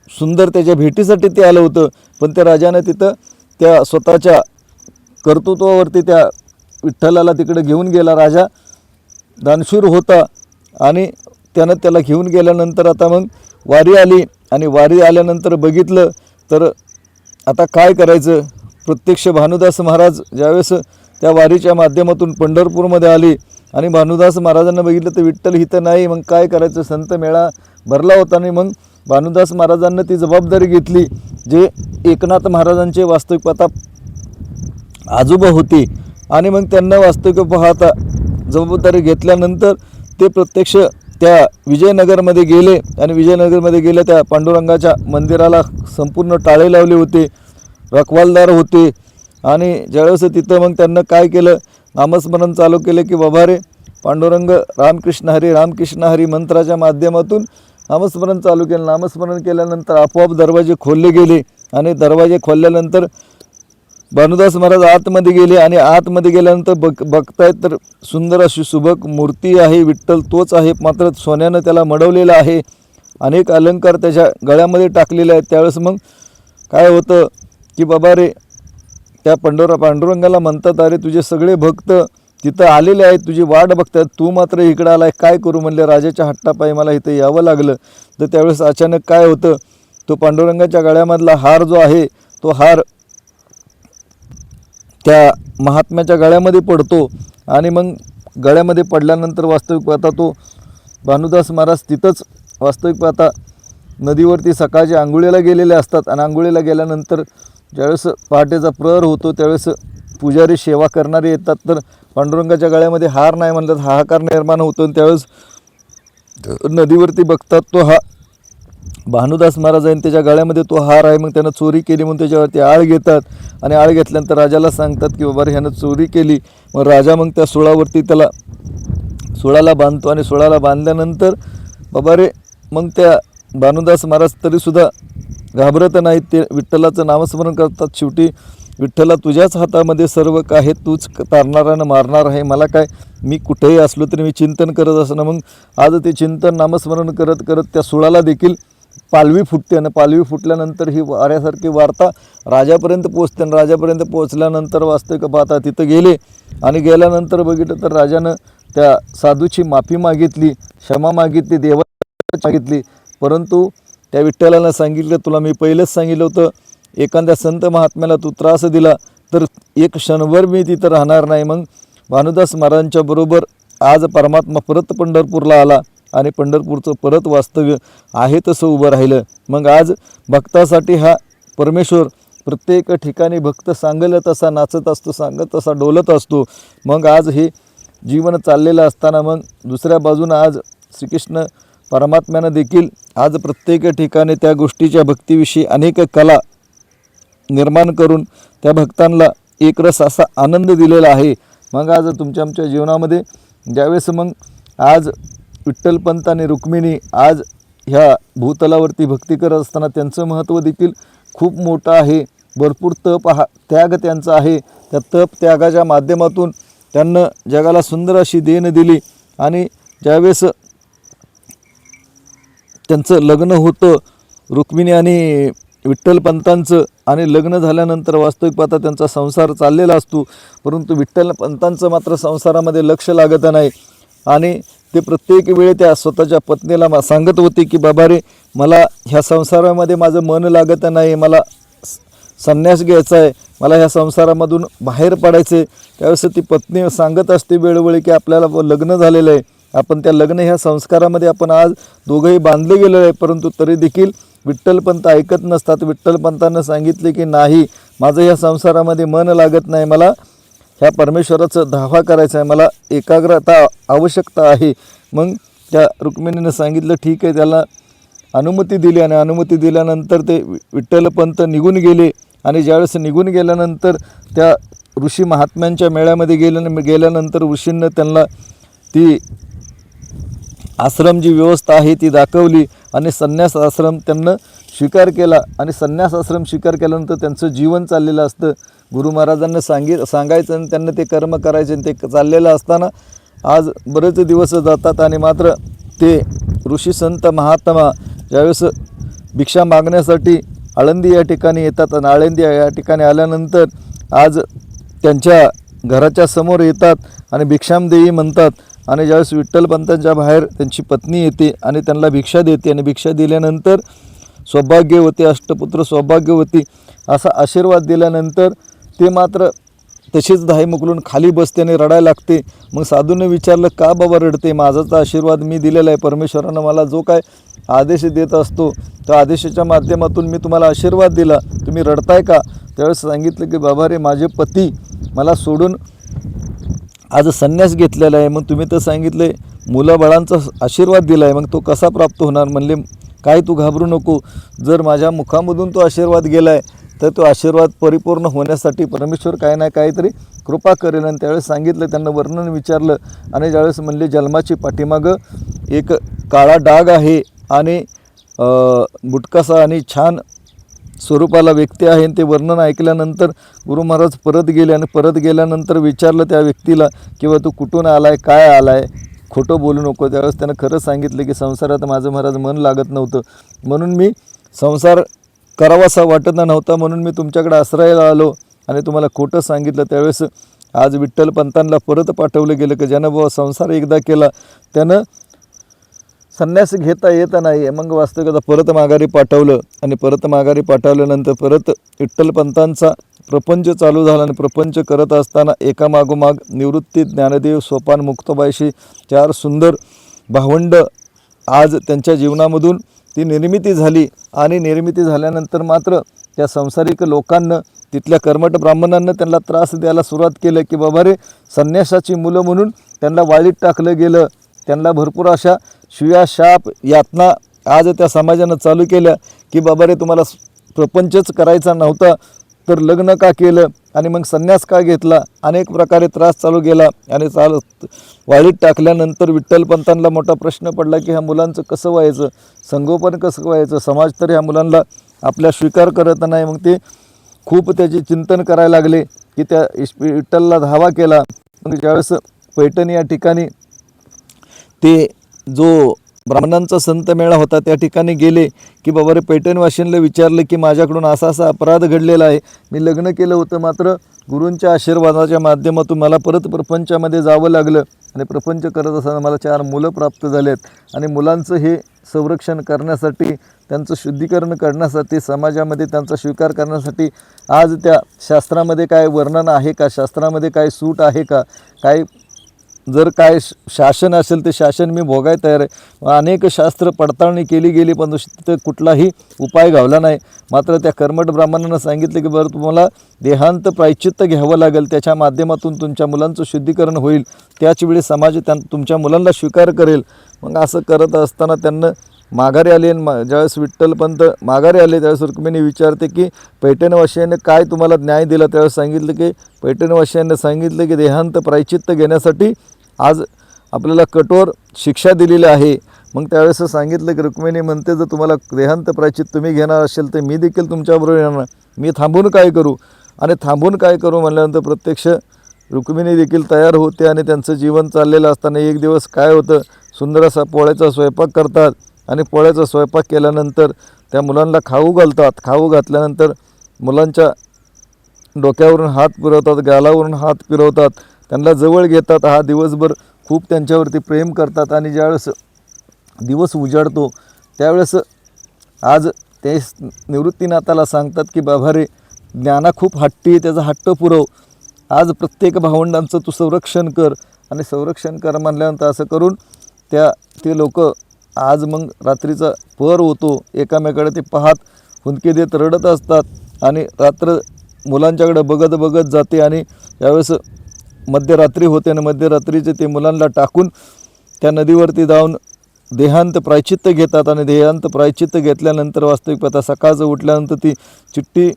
सुंदर त्याच्या भेटीसाठी ते आलं होतं, पण त्या राजानं तिथं त्या स्वतःच्या कर्तृत्वावरती त्या विठ्ठलाला तिकडे घेऊन गेला. राजा दानशूर होता आणि त्यानं त्याला घेऊन गेल्यानंतर आता मग वारी आली आणि वारी आल्यानंतर बघितलं तर आता काय करायचं. प्रत्यक्ष भानुदास महाराज ज्यावेळेस त्या वारीच्या माध्यमातून पंढरपूरमध्ये आले आणि भानुदास महाराजांना बघितलं तर विठ्ठल इथं नाही. मग काय करायचं, संत मेळा भरला होता आणि मग भानुदास महाराजांना ती जबाबदारी घेतली, जे एकनाथ महाराजांचे वास्तविक आता आजोबा होते. आणि मग त्यांना वास्तविक पाहता जबाबदारी घेतल्यानंतर ते प्रत्यक्ष त्या विजयनगरमध्ये गेले आणि विजयनगरमध्ये गेले त्या पांडुरंगाच्या मंदिराला संपूर्ण टाळे लावले होते, रखवालदार होते. आणि ज्यावेळेस तिथं मग त्यांना काय केलं, नामस्मरण चालू केलं की बाबा रे पांडुरंग रामकृष्ण हरी मंत्राच्या माध्यमातून नामस्मरण चालू केलं. नामस्मरण केल्यानंतर आपोआप दरवाजे खोलले गेले आणि दरवाजे खोलल्यानंतर भानुदास महाराज आतमध्ये गेले आणि आतमध्ये गेल्यानंतर बघतायत तर सुंदर अशी सुबक मूर्ती आहे, विठ्ठल तोच आहे, मात्र सोन्यानं त्याला मडवलेलं आहे, अनेक अलंकार त्याच्या गळ्यामध्ये टाकलेले आहेत. त्यावेळेस मग काय होतं की बाबा रे त्या पांडुरंगाला म्हणतात, अरे तुझे सगळे भक्त तिथं आलेले आहेत, तुझी वाट बघतात, तू मात्र इकडं आलाय, काय करू म्हणले. राजाच्या हट्टापायी मला इथं यावं लागलं. तर त्यावेळेस अचानक काय होतं, तो पांडुरंगाच्या गळ्यामधला हार जो आहे तो हार त्या महात्म्याच्या गळ्यामध्ये पडतो आणि मग गळ्यामध्ये पडल्यानंतर वास्तविक पाहता तो भानुदास महाराज तिथंच वास्तविक पाहता नदीवरती सकाळच्या आंघोळीला गेलेले असतात. आणि आंघोळीला गेल्यानंतर ज्यावेळेस पहाटेचा प्रहर होतो त्यावेळेस पुजारी सेवा करणारे येतात, तर पांडुरंगाच्या गळ्यामध्ये हार नाही म्हणतात, हाहाकार निर्माण होतो. आणि त्यावेळेस नदीवरती बघतात तो हा भानुदास महाराज आहे, त्याच्या गळ्यामध्ये तो हार आहे. मग त्यानं चोरी केली म्हणून त्याच्यावरती आळ घेतात आणि आळ घेतल्यानंतर राजाला सांगतात की बाबा रे ह्यानं चोरी केली. मग राजा मग त्या सुळावरती त्याला सुळाला बांधतो आणि सुळाला बांधल्यानंतर बाबा रे मग त्या भानुदास महाराज तरीसुद्धा घाबरत नाहीत, ते विठ्ठलाचं नामस्मरण करतात. शेवटी विठ्ठला तुझ्याच हातामध्ये सर्व काय, तूच तारणारानं मारणार आहे, मला काय, मी कुठेही असलो तरी मी चिंतन करत असणं. मग आज ते चिंतन नामस्मरण करत करत त्या सुळाला देखील पालवी फुटते आणि पालवी फुटल्यानंतर ही वाऱ्यासारखी वार्ता राजापर्यंत पोचते. आणि राजापर्यंत पोचल्यानंतर वास्तविक पाहता तिथं गेले आणि गेल्यानंतर बघितलं तर राजानं त्या साधूची माफी मागितली, क्षमा मागितली, देवाची मागितली. परंतु त्या विठ्ठलानं सांगितलं, तुला मी पहिलंच सांगितलं होतं, एखाद्या संत महात्म्याला तू त्रास दिला तर एक क्षणभर मी तिथं राहणार नाही. मग भानुदास महाराजांच्या बरोबर आज परमात्मा परत पंढरपूरला आला आणि पंढरपूरचं परत वास्तव्य आहे तसं उभं राहिलं. मग आज भक्तासाठी हा परमेश्वर प्रत्येक ठिकाणी भक्त सांगेल तसा नाचत असतो, सांगत तसा डोलत असतो. मग आज हे जीवन चाललेलं असताना मग दुसऱ्या बाजूनं आज श्रीकृष्ण परमात्म्यानं देखील आज प्रत्येक ठिकाणी त्या गोष्टीच्या भक्तीविषयी अनेक कला निर्माण करून त्या भक्तांना एकरस असा आनंद दिलेला आहे. मग आज तुमच्या आमच्या जीवनामध्ये ज्यावेळेस मग आज विठ्ठलपंत आणि रुक्मिणी आज ह्या भूतलावरती भक्ती करत असताना त्यांचं महत्त्व देखील खूप मोठं आहे. भरपूर त्याग त्यांचा आहे. त्या तप त्यागाच्या माध्यमातून त्यांना जगाला सुंदर अशी देण दिली. आणि ज्यावेळेस त्यांचं लग्न होतं रुक्मिणी आणि विठ्ठलपंतांचं, आणि लग्न झाल्यानंतर वास्तविक पाहता त्यांचा संसार चाललेला असतो, परंतु विठ्ठलपंतांचं मात्र संसारामध्ये लक्ष लागत नाही. आणि ते प्रत्येक वेळी त्या स्वतःच्या पत्नीला सांगत होते की बाबा रे मला ह्या संसारामध्ये माझं मन लागत नाही, मला संन्यास घ्यायचा आहे, मला ह्या संसारामधून बाहेर पडायचं आहे. त्यावेळेस ती पत्नी सांगत असते वेळोवेळी की आपल्याला लग्न झालेलं आहे, आपण त्या लग्न ह्या संस्कारामध्ये आपण आज दोघंही बांधले गेलो आहे, परंतु तरी देखील विठ्ठलपंत ऐकत नसतात. विठ्ठलपंतांना सांगितले की नाही, माझं ह्या संसारामध्ये मन लागत नाही, मला ह्या परमेश्वराचं धावा करायचा आहे, मला एकाग्रता आवश्यकता आहे. मग त्या रुक्मिणीनं सांगितलं ठीक आहे, त्याला अनुमती दिली. आणि अनुमती दिल्यानंतर ते विठ्ठलपंत निघून गेले. आणि ज्यावेळेस निघून गेल्यानंतर त्या ऋषी महात्म्यांच्या मेळ्यामध्ये गेल्यानंतर ऋषींना त्यांना ती आश्रम जी व्यवस्था आहे ती दाखवली आणि संन्यास आश्रम त्यांना स्वीकार केला. आणि संन्यास आश्रम स्वीकार केल्यानंतर त्यांचं जीवन चाललेलं असतं. गुरु महाराजांना सांगायचं आणि त्यांना ते कर्म करायचे, आणि ते चाललेलं असताना आज बरेच दिवस जातात. आणि मात्र ते ऋषी संत महात्मा ज्यावेळेस भिक्षा मागण्यासाठी आळंदी या ठिकाणी येतात, आणि आळंदी या ठिकाणी आल्यानंतर आज त्यांच्या घराच्या समोर येतात आणि भिक्षाम देई म्हणतात. आणि ज्यावेळेस विठ्ठलपंतांच्या बाहेर त्यांची पत्नी येते आणि त्यांना भिक्षा देते आणि भिक्षा दिल्यानंतर सौभाग्यवती अष्टपुत्र सौभाग्यवती असा आशीर्वाद दिल्यानंतर ते मात्र तशीच धाई मुकलून खाली बसते आणि रडायला लागते. मग साधूने विचारलं का बाबा रडते, माझाच आशीर्वाद मी दिलेला आहे, परमेश्वरानं मला जो काय आदेश देत असतो त्या आदेशाच्या माध्यमातून मी तुम्हाला आशीर्वाद दिला, तुम्ही रडताय का. त्यावेळेस सांगितलं की बाबा रे माझे पती मला सोडून आज संन्यास घेतलेला आहे, मग तुम्ही तर सांगितले मुलाबाळांचा आशीर्वाद दिला आहे, मग तो कसा प्राप्त होणार. म्हणले काय तू घाबरू नको, जर माझ्या मुखामधून तो आशीर्वाद गेला आहे तर तो आशीर्वाद परिपूर्ण होण्यासाठी परमेश्वर काय ना काहीतरी कृपा करेल. आणि त्यावेळेस सांगितलं, त्यांना वर्णन विचारलं आणि ज्यावेळेस म्हणले जन्माची पाठीमागं एक काळा डाग आहे आणि बुटकासा आणि छान स्वरूपाला व्यक्ती आहे. आणि ते वर्णन ऐकल्यानंतर गुरु महाराज परत गेले आणि परत गेल्यानंतर विचारलं त्या व्यक्तीला किंवा तू कुठून आला आहे, काय आला आहे, खोटं बोलू नको. त्यावेळेस त्यानं खरं सांगितलं की संसारात माझं महाराज मन लागत नव्हतं, म्हणून मी संसार करावासा वाटत नव्हता, म्हणून मी तुमच्याकडे आश्रयाला आलो आणि तुम्हाला खोटं सांगितलं. त्यावेळेस आज विठ्ठलपंतांना परत पाठवलं गेलं की ज्यानं बाबा संसार एकदा केला त्यानं संन्यास घेता येत नाही. मग वास्तविकता परत माघारी पाठवलं आणि परत माघारी पाठवल्यानंतर परत विठ्ठलपंतांचा प्रपंच चालू झाला आणि प्रपंच करत असताना एकामागोमाग निवृत्ती, ज्ञानदेव, सोपान, मुक्ताबाईशी 4 सुंदर भावंड आज त्यांच्या जीवनामधून ती निर्मिती झाली. आणि निर्मिती झाल्यानंतर मात्र त्या संसारिक लोकांना, तिथल्या कर्मठ ब्राह्मणांना त्यांना त्रास द्यायला सुरुवात केलं की बाबा रे संन्यासाची मुलं म्हणून त्यांना वाळीत टाकलं गेलं. त्यांना भरपूर अशा शिव्या, शाप, यातना आज त्या समाजानं चालू केल्या की बाबा रे तुम्हाला प्रपंचच करायचा नव्हता तर लग्न का केलं आणि मग संन्यास का घेतला. अनेक प्रकारे त्रास चालू गेला आणि वाळीत टाकल्यानंतर विठ्ठलपंतांना मोठा प्रश्न पडला की ह्या मुलांचं कसं व्हायचं, संगोपन कसं व्हायचं, समाज तर ह्या मुलांना आपल्या स्वीकार करत नाही. मग ते खूप त्याचे चिंतन करायला लागले की त्या विठ्ठलला धावा केला. मग ज्यावेळेस पैठण या ठिकाणी ते जो ब्राह्मणांचा संत मेळा होता त्या ठिकाणी गेले की बाबा रे पैठणवासींना विचारलं की माझ्याकडून असा असा अपराध घडलेला आहे, मी लग्न केलं होतं मात्र गुरूंच्या आशीर्वादाच्या माध्यमातून मला परत प्रपंचामध्ये जावं लागलं आणि प्रपंच करत असताना मला 4 मुलं प्राप्त झालेत आणि मुलांचं हे संरक्षण करण्यासाठी, त्यांचं शुद्धीकरण करण्यासाठी, समाजामध्ये त्यांचा स्वीकार करण्यासाठी आज त्या शास्त्रामध्ये काय वर्णन आहे का, शास्त्रामध्ये काय सूट आहे का, काय जर काय शासन असेल ते शासन मी भोगाय तयार आहे. अनेक शास्त्र पडताळणी केली गेली पण तिथं कुठलाही उपाय घावला नाही. मात्र त्या कर्मठ ब्राह्मणांना सांगितलं की बरं तुम्हाला देहांत प्रायश्चित्त घ्यावं लागेल, त्याच्या माध्यमातून तुमच्या मुलांचं शुद्धीकरण होईल, त्याचवेळी समाज तुमच्या मुलांना स्वीकार करेल. मग असं करत असताना त्यांना माघारी आले आणि ज्यावेळेस विठ्ठलपंत माघारी आले त्यावेळेस रुक्मिणी विचारते की पैठणवासियांनी काय तुम्हाला न्याय दिला. त्यावेळेस सांगितलं की पैठणवासियांनी सांगितलं की देहांत प्रायश्चित्त घेण्यासाठी आज आपल्याला कठोर शिक्षा दिलेली आहे. मग त्यावेळेस सांगितलं की रुक्मिणी म्हणते जर तुम्हाला देहांत प्रायश्चित्त तुम्ही घेणार असेल तर मी देखील तुमच्याबरोबर येणार, मी थांबून काय करू. आणि थांबून काय करू म्हणल्यानंतर प्रत्यक्ष रुक्मिणी देखील तयार होते आणि त्यांचं जीवन चाललेलं असताना एक दिवस काय होतं, सुंदर असा पोळ्याचा स्वयंपाक करतात आणि पोळ्याचा स्वयंपाक केल्यानंतर त्या मुलांना खाऊ घालतात. खाऊ घातल्यानंतर मुलांच्या डोक्यावरून हात फिरवतात, गालावरून हात फिरवतात, त्यांना जवळ घेतात. हा दिवसभर खूप त्यांच्यावरती प्रेम करतात आणि ज्यावेळेस दिवस उजाडतो त्यावेळेस आज ते निवृत्तीनाथाला सांगतात की बाबा रे ज्ञाना खूप हट्टी आहे, त्याचा हट्ट पुरव, आज प्रत्येक भावंडांचं तू संरक्षण कर. आणि संरक्षण कर म्हणल्यानंतर असं करून ते लोक आज मग रात्रीचा पहर होतो, एकामेकाकडे ते पाहत हुंदके देत रडत असतात आणि रात्र मुलांच्याकडे बघत बघत जाते आणि त्यावेळेस मध्यरात्री होते आणि मध्यरात्रीचे ते मुलांना टाकून त्या नदीवरती जाऊन देहांत प्रायश्चित्त घेतात. आणि देहांत प्रायश्चित्त घेतल्यानंतर वास्तविक आता सकाळचं उठल्यानंतर ती चिठ्ठी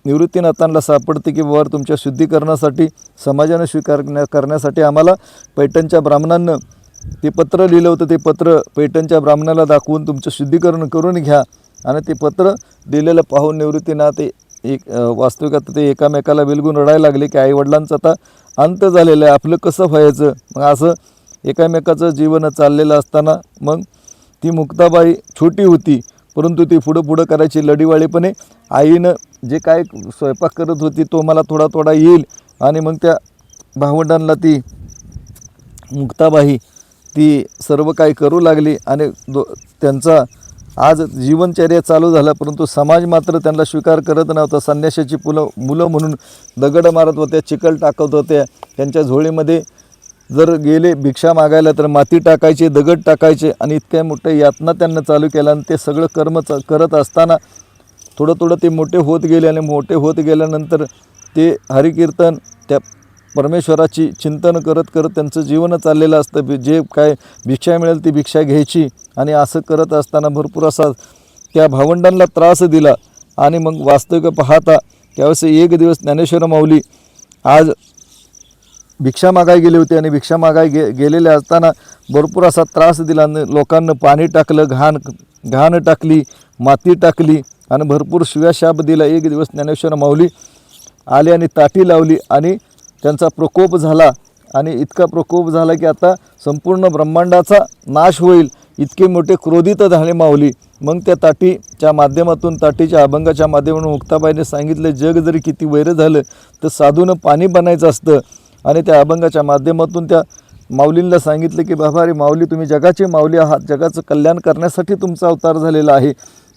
निवृत्तीनाथांना सापडते की बाबा तुमच्या शुद्धीकरणासाठी, समाजाने स्वीकार करण्यासाठी आम्हाला पैठणच्या ब्राह्मणांना ते पत्र लिहिलं होतं. ते पत्र पैठणच्या ब्राह्मणाला दाखवून तुमचं शुद्धीकरण करून घ्या. आणि ते पत्र दिलेलं पाहून निवृत्तीनाथ वास्तविक आता ते एकामेकाला बिलगून रडायला लागले की आईवडिलांचा आता अंत झालेला आहे, आपलं कसं व्हायचं. मग असं एकामेकाचं जीवन चाललेलं असताना मग ती मुक्ताबाई छोटी होती परंतु ती पुढं करायची लढीवाळीपणे. आईनं जे काय स्वयंपाक करत होती तो मला थोडा थोडा येईल आणि मग त्या भावंडांना ती मुक्ताबाई ती सर्व काही करू लागली आणि त्यांचा आज जीवनचर्या चालू झाला, परंतु समाज मात्र त्यांना स्वीकार करत नव्हता. संन्याशाची मुलं म्हणून दगड मारत होत्या, चिखल टाकत होत्या. त्यांच्या झोळीमध्ये जर गेले भिक्षा मागायला तर माती टाकायचे, दगड टाकायचे आणि इतक्या मोठ्या यातना त्यांना चालू केला. आणि ते सगळं कर्म करत असताना थोडं ते मोठे होत गेले आणि मोठे होत गेल्यानंतर ते हरिकीर्तन त्या परमेश्वराची चिंतन करत करत त्यांचं जीवन चाललेलं असतं. जे काय भिक्षा मिळेल ती भिक्षा घ्यायची आणि असं करत असताना भरपूर असा त्या भावंडांना त्रास दिला. आणि मग वास्तविक पाहता त्यावेळेस एक दिवस ज्ञानेश्वर माऊली आज भिक्षा मागाय गेले होते आणि भिक्षा मागाय गेलेले असताना भरपूर असा त्रास दिला. लोकांना पाणी टाकलं, घाण टाकली, माती टाकली आणि भरपूर शिव्याशाप दिला. एक दिवस ज्ञानेश्वर माऊली आले आणि ताटी लावली आणि त्यांचा प्रकोप झाला. आणि इतका प्रकोप झाला की आता संपूर्ण ब्रह्मांडाचा नाश होईल इतके मोठे क्रोधित झाले माऊली. मग त्या ताटीच्या माध्यमातून, ताटीच्या अभंगाच्या माध्यमातून मुक्ताबाईने सांगितले, जग जरी किती वैर झालं तर साधूनं पाणी बनायचं असतं. आणि त्या अभंगाच्या माध्यमातून त्या माऊलींना सांगितलं की बाबा रे माऊली, तुम्ही जगाचे माऊली आहात, जगाचं कल्याण करण्यासाठी तुमचा अवतार झालेला आहे.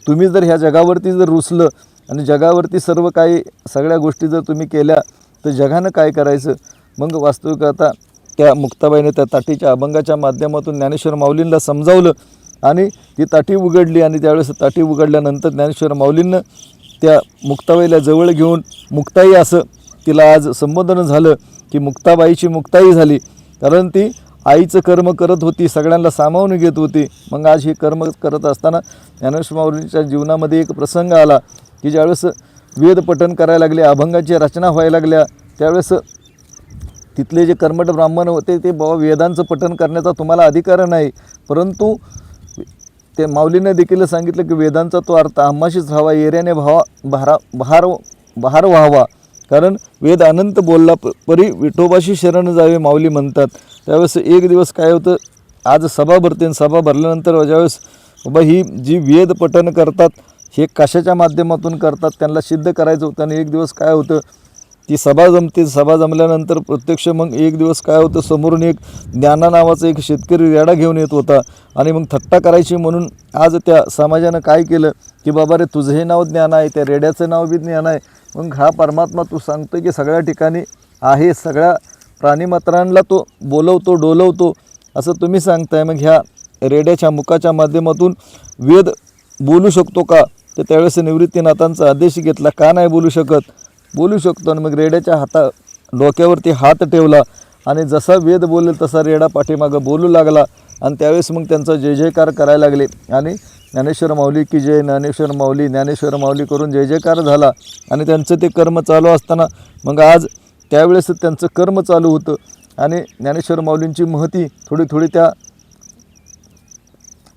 तुम्ही जर ह्या जगावरती जर रुसलं आणि जगावरती सर्व काही सगळ्या गोष्टी जर तुम्ही केल्या तर जगानं काय करायचं. मग वास्तविक आता त्या मुक्ताबाईने त्या ताटीच्या अभंगाच्या माध्यमातून ज्ञानेश्वर माऊलींना समजावलं आणि ती ताटी उघडली. आणि त्यावेळेस ताटी उघडल्यानंतर ज्ञानेश्वर माऊलींनं त्या मुक्ताबाईला जवळ घेऊन मुक्ताई असं तिला आज संबोधन झालं की मुक्ताबाईची मुक्ताई झाली. कारण ती आईचं कर्म करत होती, सगळ्यांना सामावून घेत होती. मग आज हे कर्म करत असताना ज्ञानेश्वर माऊलींच्या जीवनामध्ये एक प्रसंग आला की ज्यावेळेस वेद पठण करायला लागले, अभंगाची रचना व्हायला लागल्या, त्यावेळेस तिथले जे कर्मठ ब्राह्मण होते ते बाबा वेदांचं पठण करण्याचा तुम्हाला अधिकार नाही, परंतु ते माऊलीने देखील सांगितलं की वेदांचा तो अर्थ आम्हाशीच व्हावा, येऱ्याने बहार व्हावा. कारण वेद अनंत बोलला परी विठोबाशी शरण जावे माऊली म्हणतात. त्यावेळेस एक दिवस काय होतं, आज सभा भरते आणि सभा भरल्यानंतर ज्यावेळेस बाबा ही जी वेद पठण करतात हे कशाच्या माध्यमातून करतात त्यांना सिद्ध करायचं होतं. आणि एक दिवस काय होतं, ती सभा जमते, सभा जमल्यानंतर प्रत्यक्ष मग एक दिवस काय होतं, समोरून एक ज्ञाना नावाचा एक शेतकरी रेडा घेऊन येत होता. आणि मग थट्टा करायची म्हणून आज त्या समाजानं काय केलं की बाबा रे तुझं हे नाव ज्ञान आहे, त्या रेड्याचं नाव बी ज्ञान आहे. मग हा परमात्मा तू सांगतो की सगळ्या ठिकाणी आहे, सगळ्या प्राणीमात्रांना तो बोलवतो, डोलवतो असं तुम्ही सांगताय. मग ह्या रेड्याच्या मुखाच्या माध्यमातून वेद बोलू शकतो का. तर त्यावेळेस निवृत्तीनाथांचा आदेश घेतला, का नाही बोलू शकत, बोलू शकतो. आणि मग रेड्याच्या डोक्यावरती हात ठेवला आणि जसा वेद बोलेल तसा रेडा पाठीमागं बोलू लागला. आणि त्यावेळेस मग त्यांचा जय जयकार करायला लागले. आणि ज्ञानेश्वर माऊली की जय, ज्ञानेश्वर माऊली करून जय जयकार झाला. आणि त्यांचं ते कर्म चालू असताना मग आज त्यावेळेस त्यांचं कर्म चालू होतं. आणि ज्ञानेश्वर माऊलींची महती थोडी त्या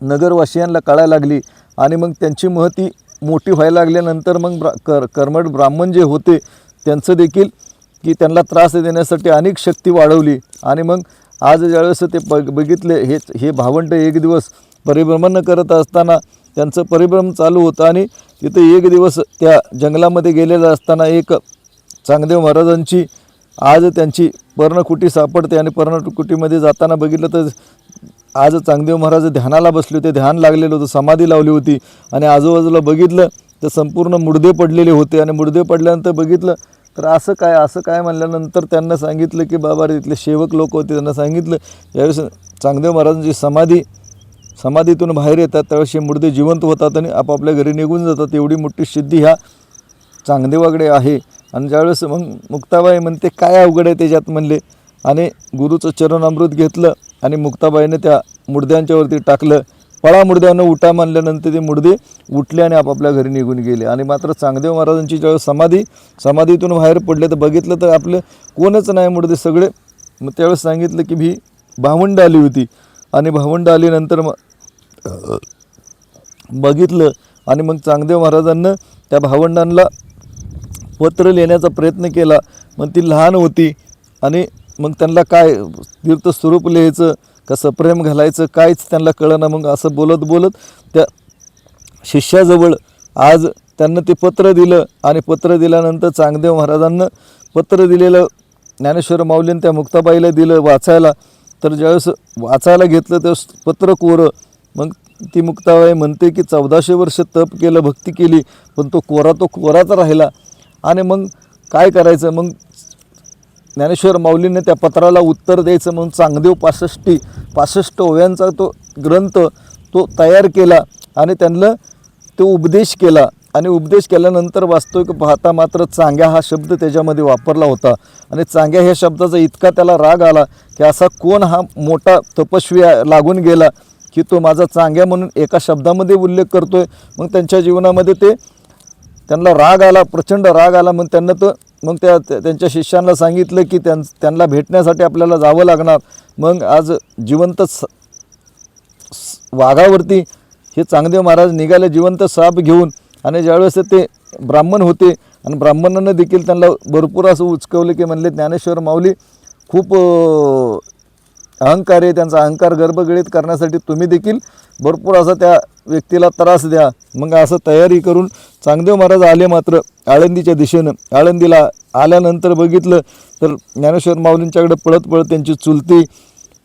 नगरवासियांना कळायला लागली. आणि मग त्यांची महती मोठी व्हायला लागल्यानंतर मग कर्मठ ब्राह्मण जे होते त्यांचं देखील की त्यांना त्रास देण्यासाठी अनेक शक्ती वाढवली. आणि मग आज ज्यावेळेस ते बघितले हे भावंड एक दिवस परिभ्रमण करत असताना त्यांचं परिभ्रमण चालू होतं. आणि तिथे एक दिवस त्या जंगलामध्ये गेलेलं असताना एक चांगदेव महाराजांची आज त्यांची पर्णकुटी सापडते. आणि पर्णकुटीमध्ये जाताना बघितलं तर आज चांगदेव महाराज ध्यानाला बसले होते, ध्यान लागलेलं होतं, समाधी लावली होती. आणि आजूबाजूला बघितलं तर संपूर्ण मुडदे पडलेले होते. आणि मुडदे पडल्यानंतर बघितलं तर असं काय म्हणल्यानंतर त्यांना सांगितलं की बाबा तिथले सेवक लोक होते, त्यांना सांगितलं यावेळेस चांगदेव महाराजांची समाधीतून बाहेर येतात त्यावेळेस हे मुडदे जिवंत होतात आणि आपापल्या घरी निघून जातात. एवढी मोठी सिद्धी ह्या चांगदेवाकडे आहे. आणि ज्यावेळेस मग मुक्ताबाई म्हणते काय अवघड आहे त्याच्यात म्हणले. आणि गुरुचं चरणामृत घेतलं आणि मुक्ताबाईने त्या मुडद्यांच्यावरती टाकलं. पळा मुडद्यानं उठा म्हणल्यानंतर ते मुडदे उठले आणि आपापल्या घरी निघून गेले. आणि मात्र चांगदेव महाराजांची ज्यावेळेस समाधीतून बाहेर पडले तर बघितलं तर आपलं कोणच नाही, मुडदे सगळे. मग त्यावेळेस सांगितलं की भी भावंड आली होती. आणि भावंड आल्यानंतर मग बघितलं आणि मग चांगदेव महाराजांना त्या भावंडांना पत्र लिहिण्याचा प्रयत्न केला. मग ती लहान होती आणि मग त्यांना काय तीर्थस्वरूप लिहायचं, कसं प्रेम घालायचं काहीच त्यांना कळेना. मग असं बोलत त्या शिष्याजवळ आज त्यांना ते पत्र दिलं. आणि पत्र दिल्यानंतर चांगदेव महाराजांना पत्र दिलेलं ज्ञानेश्वर माऊलींनी त्या मुक्ताबाईला दिलं वाचायला. तर ज्यावेळेस वाचायला घेतलं त्यावेळेस पत्र कोरं. मग ती मुक्ताबाई म्हणते की 1400 वर्ष तप केलं, भक्ती केली, पण तो कोराच राहिला. आणि मग काय करायचं? मग ज्ञानेश्वर माऊलींनी त्या पत्राला उत्तर द्यायचं म्हणून चांगदेव 65 ओव्यांचा तो ग्रंथ तो तयार केला आणि त्यांना तो उपदेश केला. आणि उपदेश केल्यानंतर वास्तविक पाहता मात्र चांग्या हा शब्द त्याच्यामध्ये वापरला होता. आणि चांग्या ह्या शब्दाचा इतका त्याला राग आला की असा कोण हा मोठा तपस्वी लागून गेला की तो माझा चांग्या म्हणून एका शब्दामध्ये उल्लेख करतोय. मग त्यांच्या जीवनामध्ये त्यांना राग आला, प्रचंड राग आला. मग मग त्यांच्या शिष्यांना सांगितलं की त्यांना भेटण्यासाठी आपल्याला जावं लागणार. मग आज जिवंत वाघावरती हे चांगदेव महाराज निघाले जिवंत साप घेऊन. आणि ज्यावेळेस ते ब्राह्मण होते आणि ब्राह्मणांना देखील त्यांना भरपूर असं उचकवलं की म्हणले ज्ञानेश्वर माऊली खूप अहंकार आहे, त्यांचा अहंकार गर्भगळीत करण्यासाठी तुम्ही देखील भरपूर असा त्या व्यक्तीला त्रास द्या. मग असं तयारी करून चांगदेव महाराज आले मात्र आळंदीच्या दिशेनं. आळंदीला आल्यानंतर बघितलं तर ज्ञानेश्वर माऊलींच्याकडे पळत पळत त्यांची चुलती,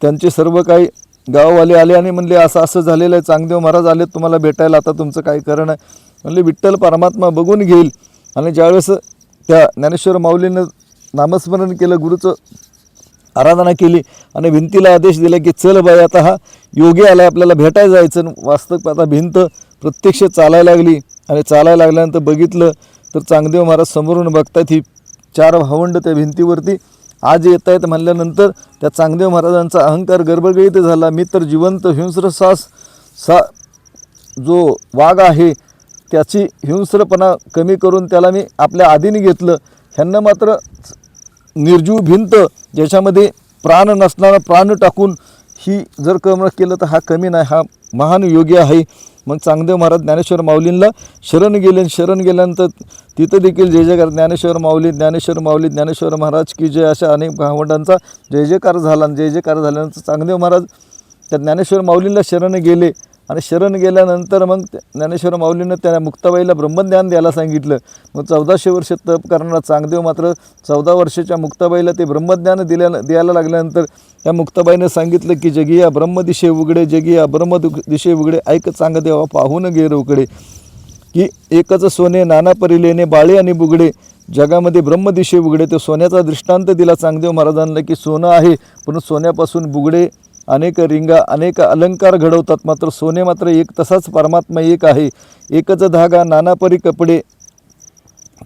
त्यांचे सर्व काही गाववाले आले आणि म्हणले असं झालेलं आहे, चांगदेव महाराज आले तुम्हाला भेटायला, आता तुमचं काय करणं आहे? म्हणले विठ्ठल परमात्मा बघून घेईल. आणि ज्यावेळेस त्या ज्ञानेश्वर माऊलीनं नामस्मरण केलं, गुरुचं आराधना केली आणि भिंतीला आदेश दिला की चल बाई आता हा योगी आला, आपल्याला भेटायला जायचं. वास्तविक आता भिंत प्रत्यक्ष चालायला लागली. आणि चालायला लागल्यानंतर बघितलं तर चांगदेव महाराज समोरून बघतायत ही 4 भावंड त्या भिंतीवरती आज येत आहेत. म्हणल्यानंतर त्या चांगदेव महाराजांचा अहंकार गर्भगळीत झाला. मी तर जिवंत हिंस्र जो वाघ आहे त्याची हिंस्रपणा कमी करून त्याला मी आपल्या आधीने घेतलं. ह्यांना मात्र निर्जीव भिंत ज्याच्यामध्ये प्राण नसणारा प्राण टाकून ही जर कर्म केलं तर हा कमी नाही, हा महान योगी आहे. मग चांगदेव महाराज ज्ञानेश्वर माऊलींना शरण गेल्यानंतर तिथं देखील जय जयकार ज्ञानेश्वर माऊली, ज्ञानेश्वर माऊली, ज्ञानेश्वर महाराज की जय अशा अनेक भावंडांचा जय जयकार झाला. जय जयकार झाल्यानंतर चांगदेव महाराज त्या ज्ञानेश्वर माऊलींना शरण गेले. आणि शरण गेल्यानंतर मग ज्ञानेश्वर माऊलीनं त्या मुक्ताबाईला ब्रह्मज्ञान द्यायला सांगितलं. मग 1400 वर्ष तप करणारा चांगदेव मात्र 14 वर्षाच्या मुक्ताबाईला ते ब्रह्मज्ञान द्यायला लागल्यानंतर त्या मुक्ताबाईनं सांगितलं की जगिया ब्रह्मदिशे उघडे, जगिया ब्रह्मदिशे उघडे, ऐक चांगदेवा पाहून गे रोकडे, की एकच सोने नाना परिलेने बाळे आणि बुगडे, जगामध्ये ब्रह्मदिशे उघडे. तो सोन्याचा दृष्टांत दिला चांगदेव महाराजांना की सोनं आहे पण सोन्यापासून बुगडे अनेक रिंगा अनेक अलंकार घडवतात, मात्र सोने मात्र एक तसाच परमात्मा एक आहे. एकच धागा नानापरी कपडे,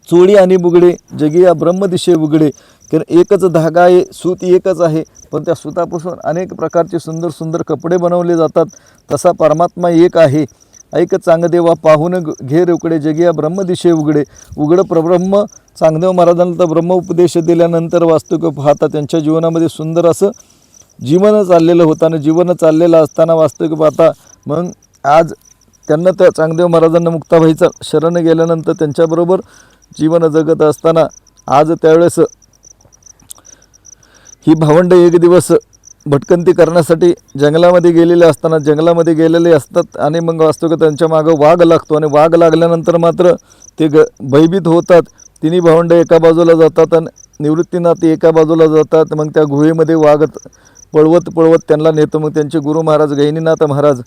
चोळी आणि बुगडे, जगिया ब्रह्मदिशे उघडे. कारण एकच धागा आहे, सूत एकच आहे, पण त्या सूतापासून अनेक प्रकारचे सुंदर सुंदर कपडे बनवले जातात. तसा परमात्मा एक आहे. ऐक चांगदेवा पाहून घे रोकडे, जगिया ब्रह्मदिशे उघडे. उघड प्रब्रह्म चांगदेव महाराजांना तर ब्रह्म उपदेश दिल्यानंतर वास्तविक पाहता त्यांच्या जीवनामध्ये सुंदर असं जीवन चाललेलं होतं. आणि जीवन चाललेलं असताना वास्तविक पाहता मग आज त्यांना त्या चांगदेव महाराजांना मुक्ताबाईचा शरण गेल्यानंतर त्यांच्याबरोबर जीवन जगत असताना आज त्यावेळेस ही भावंड एक दिवस भटकंती करण्यासाठी जंगलामध्ये गेलेले असताना जंगलामध्ये गेलेले असतात. आणि मग वास्तविक त्यांच्या मागं वाघ लागतो. आणि वाघ लागल्यानंतर मात्र ते भयभीत होतात. तिन्ही भावंड एका बाजूला जातात आणि निवृत्तीनाथ एका बाजूला जातात. मग त्या गुहेमध्ये वाघ पळवत त्यांना नेतो. मग त्यांचे गुरु महाराज गहिनीनाथ महाराज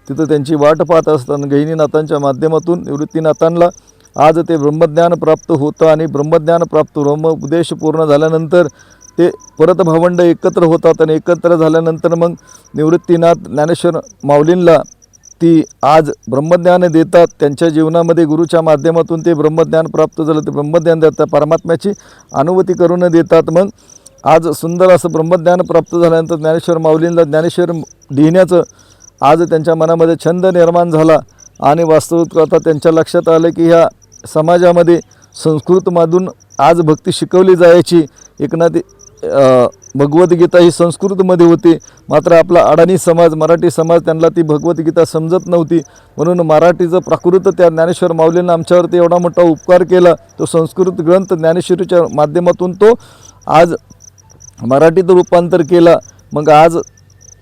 तिथं त्यांची वाट पाहत असतात. गहिनीनाथांच्या माध्यमातून निवृत्तीनाथांना आज ते ब्रह्मज्ञान प्राप्त होतं. आणि ब्रह्मज्ञान प्राप्त ब्रह्म उपदेश पूर्ण झाल्यानंतर ते परत भावंड एकत्र होतात. आणि एकत्र झाल्यानंतर मग निवृत्तीनाथ ज्ञानेश्वर माऊलींना ती आज ब्रह्मज्ञान देतात. त्यांच्या जीवनामध्ये गुरुच्या माध्यमातून ते ब्रह्मज्ञान प्राप्त झालं. ते ब्रह्मज्ञान देतात, परमात्म्याची अनुभूती करून देतात. मग आज सुंदर असं ब्रह्मज्ञान प्राप्त झाल्यानंतर ज्ञानेश्वर माऊलींना ज्ञानेश्वर लिहिण्याचं आज त्यांच्या मनामध्ये छंद निर्माण झाला. आणि वास्तविक आता त्यांच्या लक्षात आलं की ह्या समाजामध्ये संस्कृतमधून आज भक्ती शिकवली जायची. एकनाथ भगवद्गीता ही संस्कृतमध्ये होती, मात्र आपला अडाणी समाज मराठी समाज त्यांना ती भगवद्गीता समजत नव्हती. म्हणून मराठीचं प्राकृत त्या ज्ञानेश्वर माऊलींना आमच्यावरती एवढा मोठा उपकार केला. तो संस्कृत ग्रंथ ज्ञानेश्वरीच्या माध्यमातून तो आज मराठीत रूपांतर केला. मग आज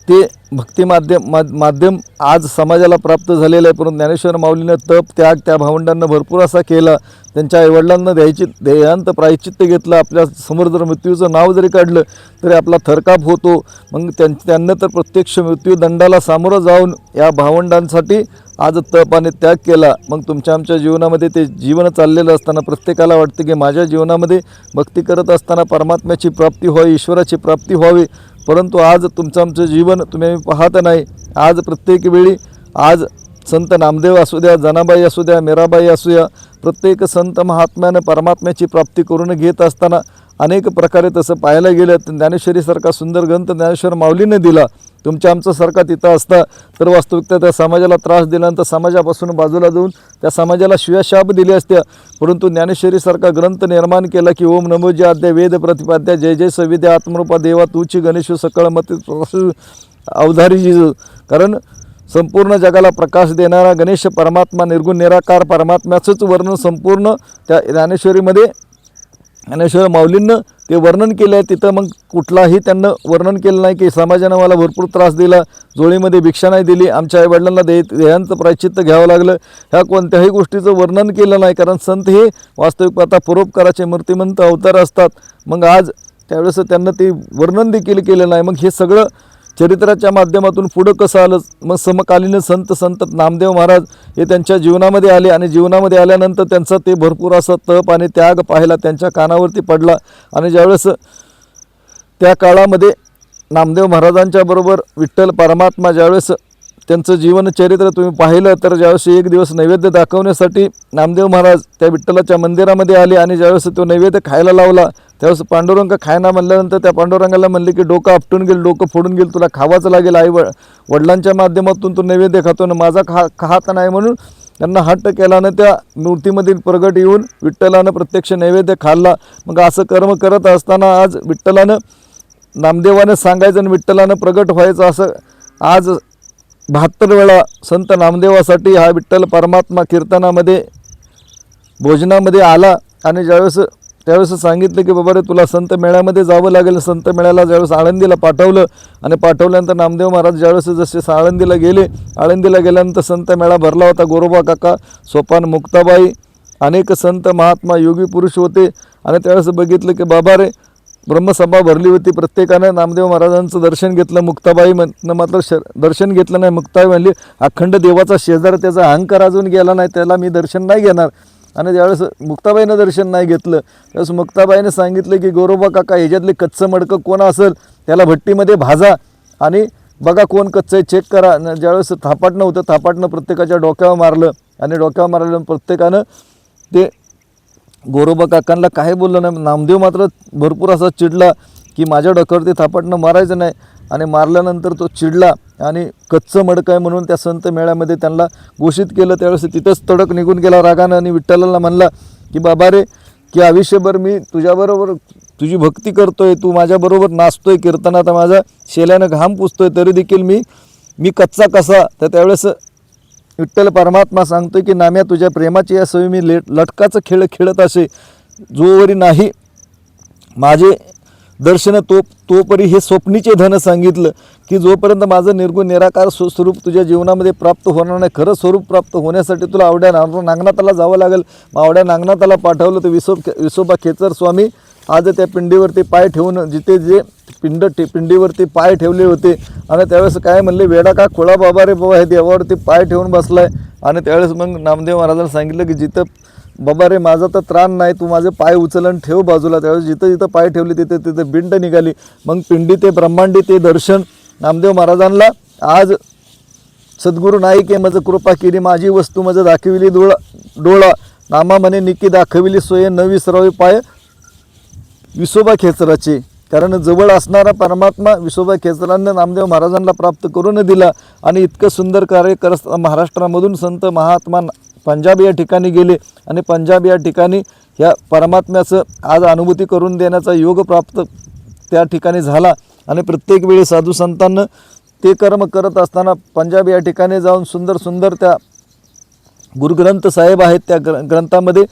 ते भक्ती माध्यम आज समाजाला प्राप्त झालेलं आहे. परंतु ज्ञानेश्वर माऊलीनं तप त्याग त्या भावंडांना भरपूर असा केला. त्यांच्या आईवडिलांना देहांत प्रायश्चित्त घेतलं. आपल्या समोर जर मृत्यूचं नाव जरी काढलं तरी आपला थरकाप होतो. मग त्यांना तर प्रत्यक्ष मृत्यूदंडाला सामोरं जाऊन या भावंडांसाठी आज तप आणि त्याग केला. मग तुमच्या आमच्या जीवनामध्ये ते जीवन चाललेलं असताना प्रत्येकाला वाटतं की माझ्या जीवनामध्ये भक्ती करत असताना परमात्म्याची प्राप्ती व्हावी, ईश्वराची प्राप्ती व्हावी. परंतु आज तुमचं आमचं जीवन तुम्ही पाहत नाही. आज प्रत्येक वेळी आज संत नामदेव असू द्या, जनाबाई असू द्या, मीराबाई असू द्या, प्रत्येक संत महात्म्यानं परमात्म्याची प्राप्ती करून घेत असताना अनेक प्रकारे तसं पाहायला गेलं तर ज्ञानेश्वरीसारखा सुंदर ग्रंथ ज्ञानेश्वर माऊलीने दिला. तुमच्या आमच्यासारखा तिथं असता तर वास्तविकता त्या समाजाला त्रास दिल्यानंतर समाजापासून बाजूला जाऊन त्या समाजाला शिव्याशाप दिल्या असत्या. परंतु ज्ञानेश्वरीसारखा ग्रंथ निर्माण केला की ओम नमो जय आद्य वेद प्रतिपाद्या जय जय सविद्या आत्मरूपा देवा तूची गणेश सकळ मती अवधारी जिजू. कारण संपूर्ण जगाला प्रकाश देणारा गणेश परमात्मा निर्गुण निराकार परमात्म्याचंच वर्णन संपूर्ण त्या ज्ञानेश्वर माऊलींनं ते वर्णन केलं आहे. तिथं मग कुठलाही त्यांना वर्णन केलं नाही की समाजानं मला भरपूर त्रास दिला, जोळीमध्ये भिक्षा नाही दिली, आमच्या आईवडिलांना देहांचं प्रायश्चित्त घ्यावं लागलं, ह्या कोणत्याही गोष्टीचं वर्णन केलं नाही. कारण संत हे वास्तविक आता परोपकाराचे मूर्तिमंत अवतार असतात. मग आज त्यावेळेस त्यांना ते वर्णन देखील केलं नाही. मग हे सगळं चरित्राच्या माध्यमातून पुढं कसं आलं. मग समकालीन संत नामदेव महाराज हे त्यांच्या जीवनामध्ये आले आणि जीवनामध्ये आल्यानंतर त्यांचा ते भरपूर असं तप आणि त्याग पाहायला त्यांच्या कानावरती पडला. आणि ज्यावेळेस त्या काळामध्ये नामदेव महाराजांच्या बरोबर विठ्ठल परमात्मा ज्यावेळेस त्यांचं जीवनचरित्र तुम्ही पाहिलं तर ज्यावेळेस एक दिवस नैवेद्य दाखवण्यासाठी नामदेव महाराज त्या विठ्ठलाच्या मंदिरामध्ये आले आणि ज्यावेळेस तो नैवेद्य खायला लावला त्यावेळेस पांडुरंग खायना म्हणल्यानंतर त्या पांडुरंगाला म्हणले की डोकं आपटून गेल, डोकं फोडून गेल, तुला खावाचं लागेल. वडिलांच्या माध्यमातून तो नैवेद्य खातो ना, माझा खात नाही म्हणून त्यांना हट्ट केल्यानं त्या मूर्तीमधील प्रगट येऊन विठ्ठलानं प्रत्यक्ष नैवेद्य खाल्ला. मग असं कर्म करत असताना आज विठ्ठलानं नामदेवानं सांगायचं आणि विठ्ठलानं प्रगट व्हायचं. असं आज 72 वेळा संत नामदेवासाठी हा विठ्ठल परमात्मा कीर्तनामध्ये भोजनामध्ये आला. आणि त्यावेळेस सांगितलं की बाबा रे तुला संत मेळ्यामध्ये जावं लागेल. संत मेळ्याला ज्यावेळेस आळंदीला पाठवलं आणि पाठवल्यानंतर नामदेव महाराज ज्यावेळेस जसे आळंदीला गेले, आळंदीला गेल्यानंतर संत मेळा भरला होता. गोरोबा काका, सोपान मुक्ताबाई, अनेक संत महात्मा योगी पुरुष होते. आणि त्यावेळेस बघितलं की बाबा रे ब्रह्मसभा भरली होती. प्रत्येकानं नामदेव महाराजांचं दर्शन घेतलं. मुक्ताबाई मात्र दर्शन घेतलं नाही. मुक्ताबाई म्हणली अखंड देवाचा शेजार त्याचा अहंकार अजून गेला नाही, त्याला मी दर्शन नाही घेणार. आणि ज्यावेळेस मुक्ताबाईनं दर्शन नाही घेतलं त्यावेळेस मुक्ताबाईनं सांगितलं की गोरोबा काका ह्याच्यातले कच्चं मडकं कोण असेल त्याला भट्टीमध्ये भाजा आणि बघा कोण कच्चं आहे चेक करा. ज्यावेळेस थापाटणं होतं थापाटणं प्रत्येकाच्या डोक्यावर मारलं आणि डोक्यावर मारलं प्रत्येकानं ते गोरोबा काकांना काही बोललं नाही. नामदेव मात्र भरपूर असा चिडला की माझ्या डोक्यावरती थापाटणं मारायचं नाही. आणि मारल्यानंतर तो चिडला आणि कच्चं मडकं आहे म्हणून त्या संत मेळ्यामध्ये त्यांना घोषित केलं. त्यावेळेस तिथंच तडक निघून गेला रागानं आणि विठ्ठलाला म्हणला की बाबा रे की आयुष्यभर मी तुझ्याबरोबर तुझी भक्ती करतोय, तू माझ्याबरोबर नाचतोय कीर्तनात, माझा शेल्यानं घाम पुसतोय, तरी देखील मी कच्चा कसा. तर त्यावेळेस विठ्ठल परमात्मा सांगतोय की नाम्या तुझ्या प्रेमाची या सवयी मी लटकाचं खेळ खेळत असे, जोवरी नाही माझे दर्शन तोपरी हे स्वप्नीचे धन सांगितलं की जोपर्यंत माझं निर्गुण निराकार स्वरूप तुझ्या जीवनामध्ये प्राप्त होणार नाही, खरं स्वरूप प्राप्त होण्यासाठी तुला आवड्या नागनाथाला जावं लागेल. मग आवड्या नागनाथाला पाठवलं तर विसोबा खेचर स्वामी आज त्या पिंडीवरती पाय ठेवून जिथे जे पिंडीवरती पाय ठेवले होते आणि त्यावेळेस काय म्हणले वेडा का खोळा बाबा रे बाबा हे देवावरती पाय ठेवून बसलाय. आणि त्यावेळेस मग नामदेव महाराजांना सांगितलं की जिथं बाबा रे माझा तर त्राण नाही, तू माझे पाय उचलन ठेव बाजूला. त्यावेळेस जिथं पाय ठेवले तिथे बिंड निघाली. मग पिंडी ते ब्रह्मांडी ते दर्शन नामदेव महाराजांना आज सद्गुरू नाईके मज कृपा केली, माझी वस्तू मज दाखविली डोळा, नामा म्हणे निकी दाखविली सोय, न विसरावे पाय विसोबा खेचराचे. कारण जवळ असणारा परमात्मा विसोबा खेचरांना नामदेव महाराजांना प्राप्त करून दिला. आणि इतकं सुंदर कार्य करत महाराष्ट्रामधून संत महात्मा पंजाब या ठिकाणी गेले आणि पंजाब या ठिकाणी ह्या परमात्म्याचं आज अनुभूती करून देण्याचा योग प्राप्त त्या ठिकाणी झाला. आणि प्रत्येक वेळी साधू संतांना ते कर्म करत असताना पंजाब या ठिकाणी जाऊन सुंदर त्या गुरुग्रंथ साहेब आहेत त्या ग्रंथामध्ये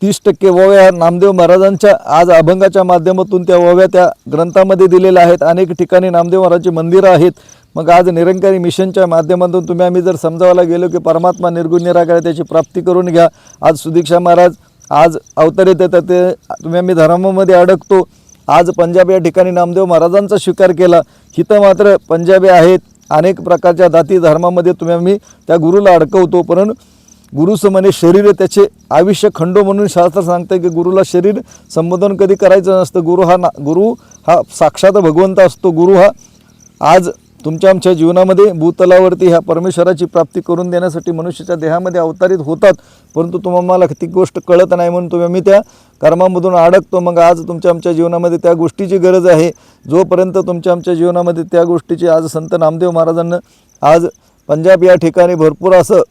30% ओव्या नामदेव महाराजांच्या आज अभंगाच्या माध्यमातून त्या ओव्या त्या ग्रंथामध्ये दिलेल्या आहेत. अनेक ठिकाणी नामदेव महाराजांची मंदिरं आहेत. मग आज निरंकारी मिशनच्या माध्यमातून तुम्ही आम्ही जर समजावायला गेलो की परमात्मा निर्गुण निराकार आहे, त्याची प्राप्ती करून घ्या. आज सुदीक्षा महाराज आज अवतरित येतात, ते तुम्ही आम्ही धर्मामध्ये अडकतो. आज पंजाब या ठिकाणी नामदेव महाराजांचा स्वीकार केला. हिथं मात्र पंजाबी आहेत, अनेक प्रकारच्या जाती धर्मामध्ये तुम्ही आम्ही त्या गुरुला अडकवतो. पण गुरुचं म्हणे शरीर त्याचे आयुष्य खंडो म्हणून शास्त्र सांगतं की गुरुला शरीर संबोधन कधी करायचं नसतं. गुरु हा साक्षात भगवंत असतो. गुरु हा आज तुमच्या आमच्या जीवनामध्ये भूतलावरती ह्या परमेश्वराची प्राप्ती करून देण्यासाठी मनुष्याच्या देहामध्ये अवतारित होतात. परंतु तुम्हाला ती गोष्ट कळत नाही म्हणून तुम्ही आम्ही त्या कर्मामधून अडकतो. मग आज तुमच्या आमच्या जीवनामध्ये त्या गोष्टीची गरज आहे. जोपर्यंत तुमच्या आमच्या जीवनामध्ये त्या गोष्टीची आज संत नामदेव महाराजांना आज पंजाब या ठिकाणी भरपूर असं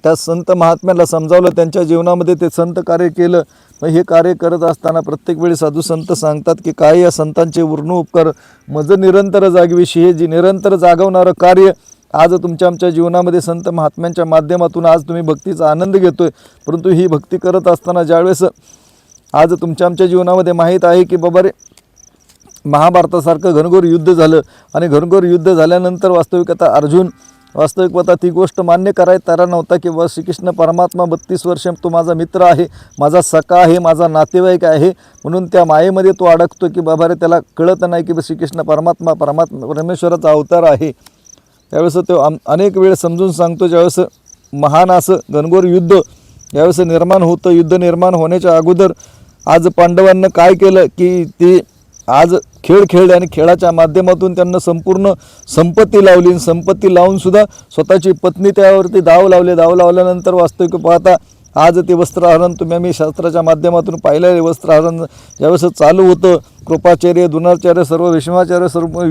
त्या संत महात्म्याला समजावलं, त्यांच्या जीवनामध्ये ते संत कार्य केलं. मग हे कार्य करत असताना प्रत्येक वेळी साधू संत सांगतात की काय या संतांचे वर्णू उपकार मज निरंतर जागविषयी, हे जे निरंतर जागवणारं कार्य आज तुमच्या आमच्या जीवनामध्ये संत महात्म्यांच्या माध्यमातून आज तुम्ही भक्तीचा आनंद घेतोय. परंतु ही भक्ती करत असताना ज्यावेळेस आज तुमच्या आमच्या जीवनामध्ये माहीत आहे की बाबा रे महाभारतासारखं घनघोर युद्ध झालं आणि घनघोर युद्ध झाल्यानंतर वास्तविकता ती गोष्ट मान्य करायला तयार नव्हता की बा श्रीकृष्ण परमात्मा 32 वर्ष तो माझा मित्र आहे, माझा सखा आहे, माझा नातेवाईक आहे. म्हणून त्या मायेमध्ये तो अडकतो की बाबा रे त्याला कळत नाही की श्रीकृष्ण परमेश्वराचा अवतार आहे. त्यावेळेस तो अनेक वेळ समजून सांगतो. ज्यावेळेस महान असं घनघोर युद्ध ज्यावेळेस निर्माण होतं, युद्ध निर्माण होण्याच्या अगोदर आज पांडवांना काय केलं की ते आज खेळ खेळले आणि खेळाच्या माध्यमातून त्यांना संपूर्ण संपत्ती लावली. संपत्ती लावूनसुद्धा स्वतःची पत्नी त्यावरती दाव लावल्यानंतर वास्तविक पाहता आज ते वस्त्रहरण तुम्ही आम्ही शास्त्राच्या माध्यमातून पाहिलं. वस्त्रहरण ज्यावेळेस चालू होतं, कृपाचार्य, द्रोणाचार्य, सर्व भीष्माचार्य, सर्व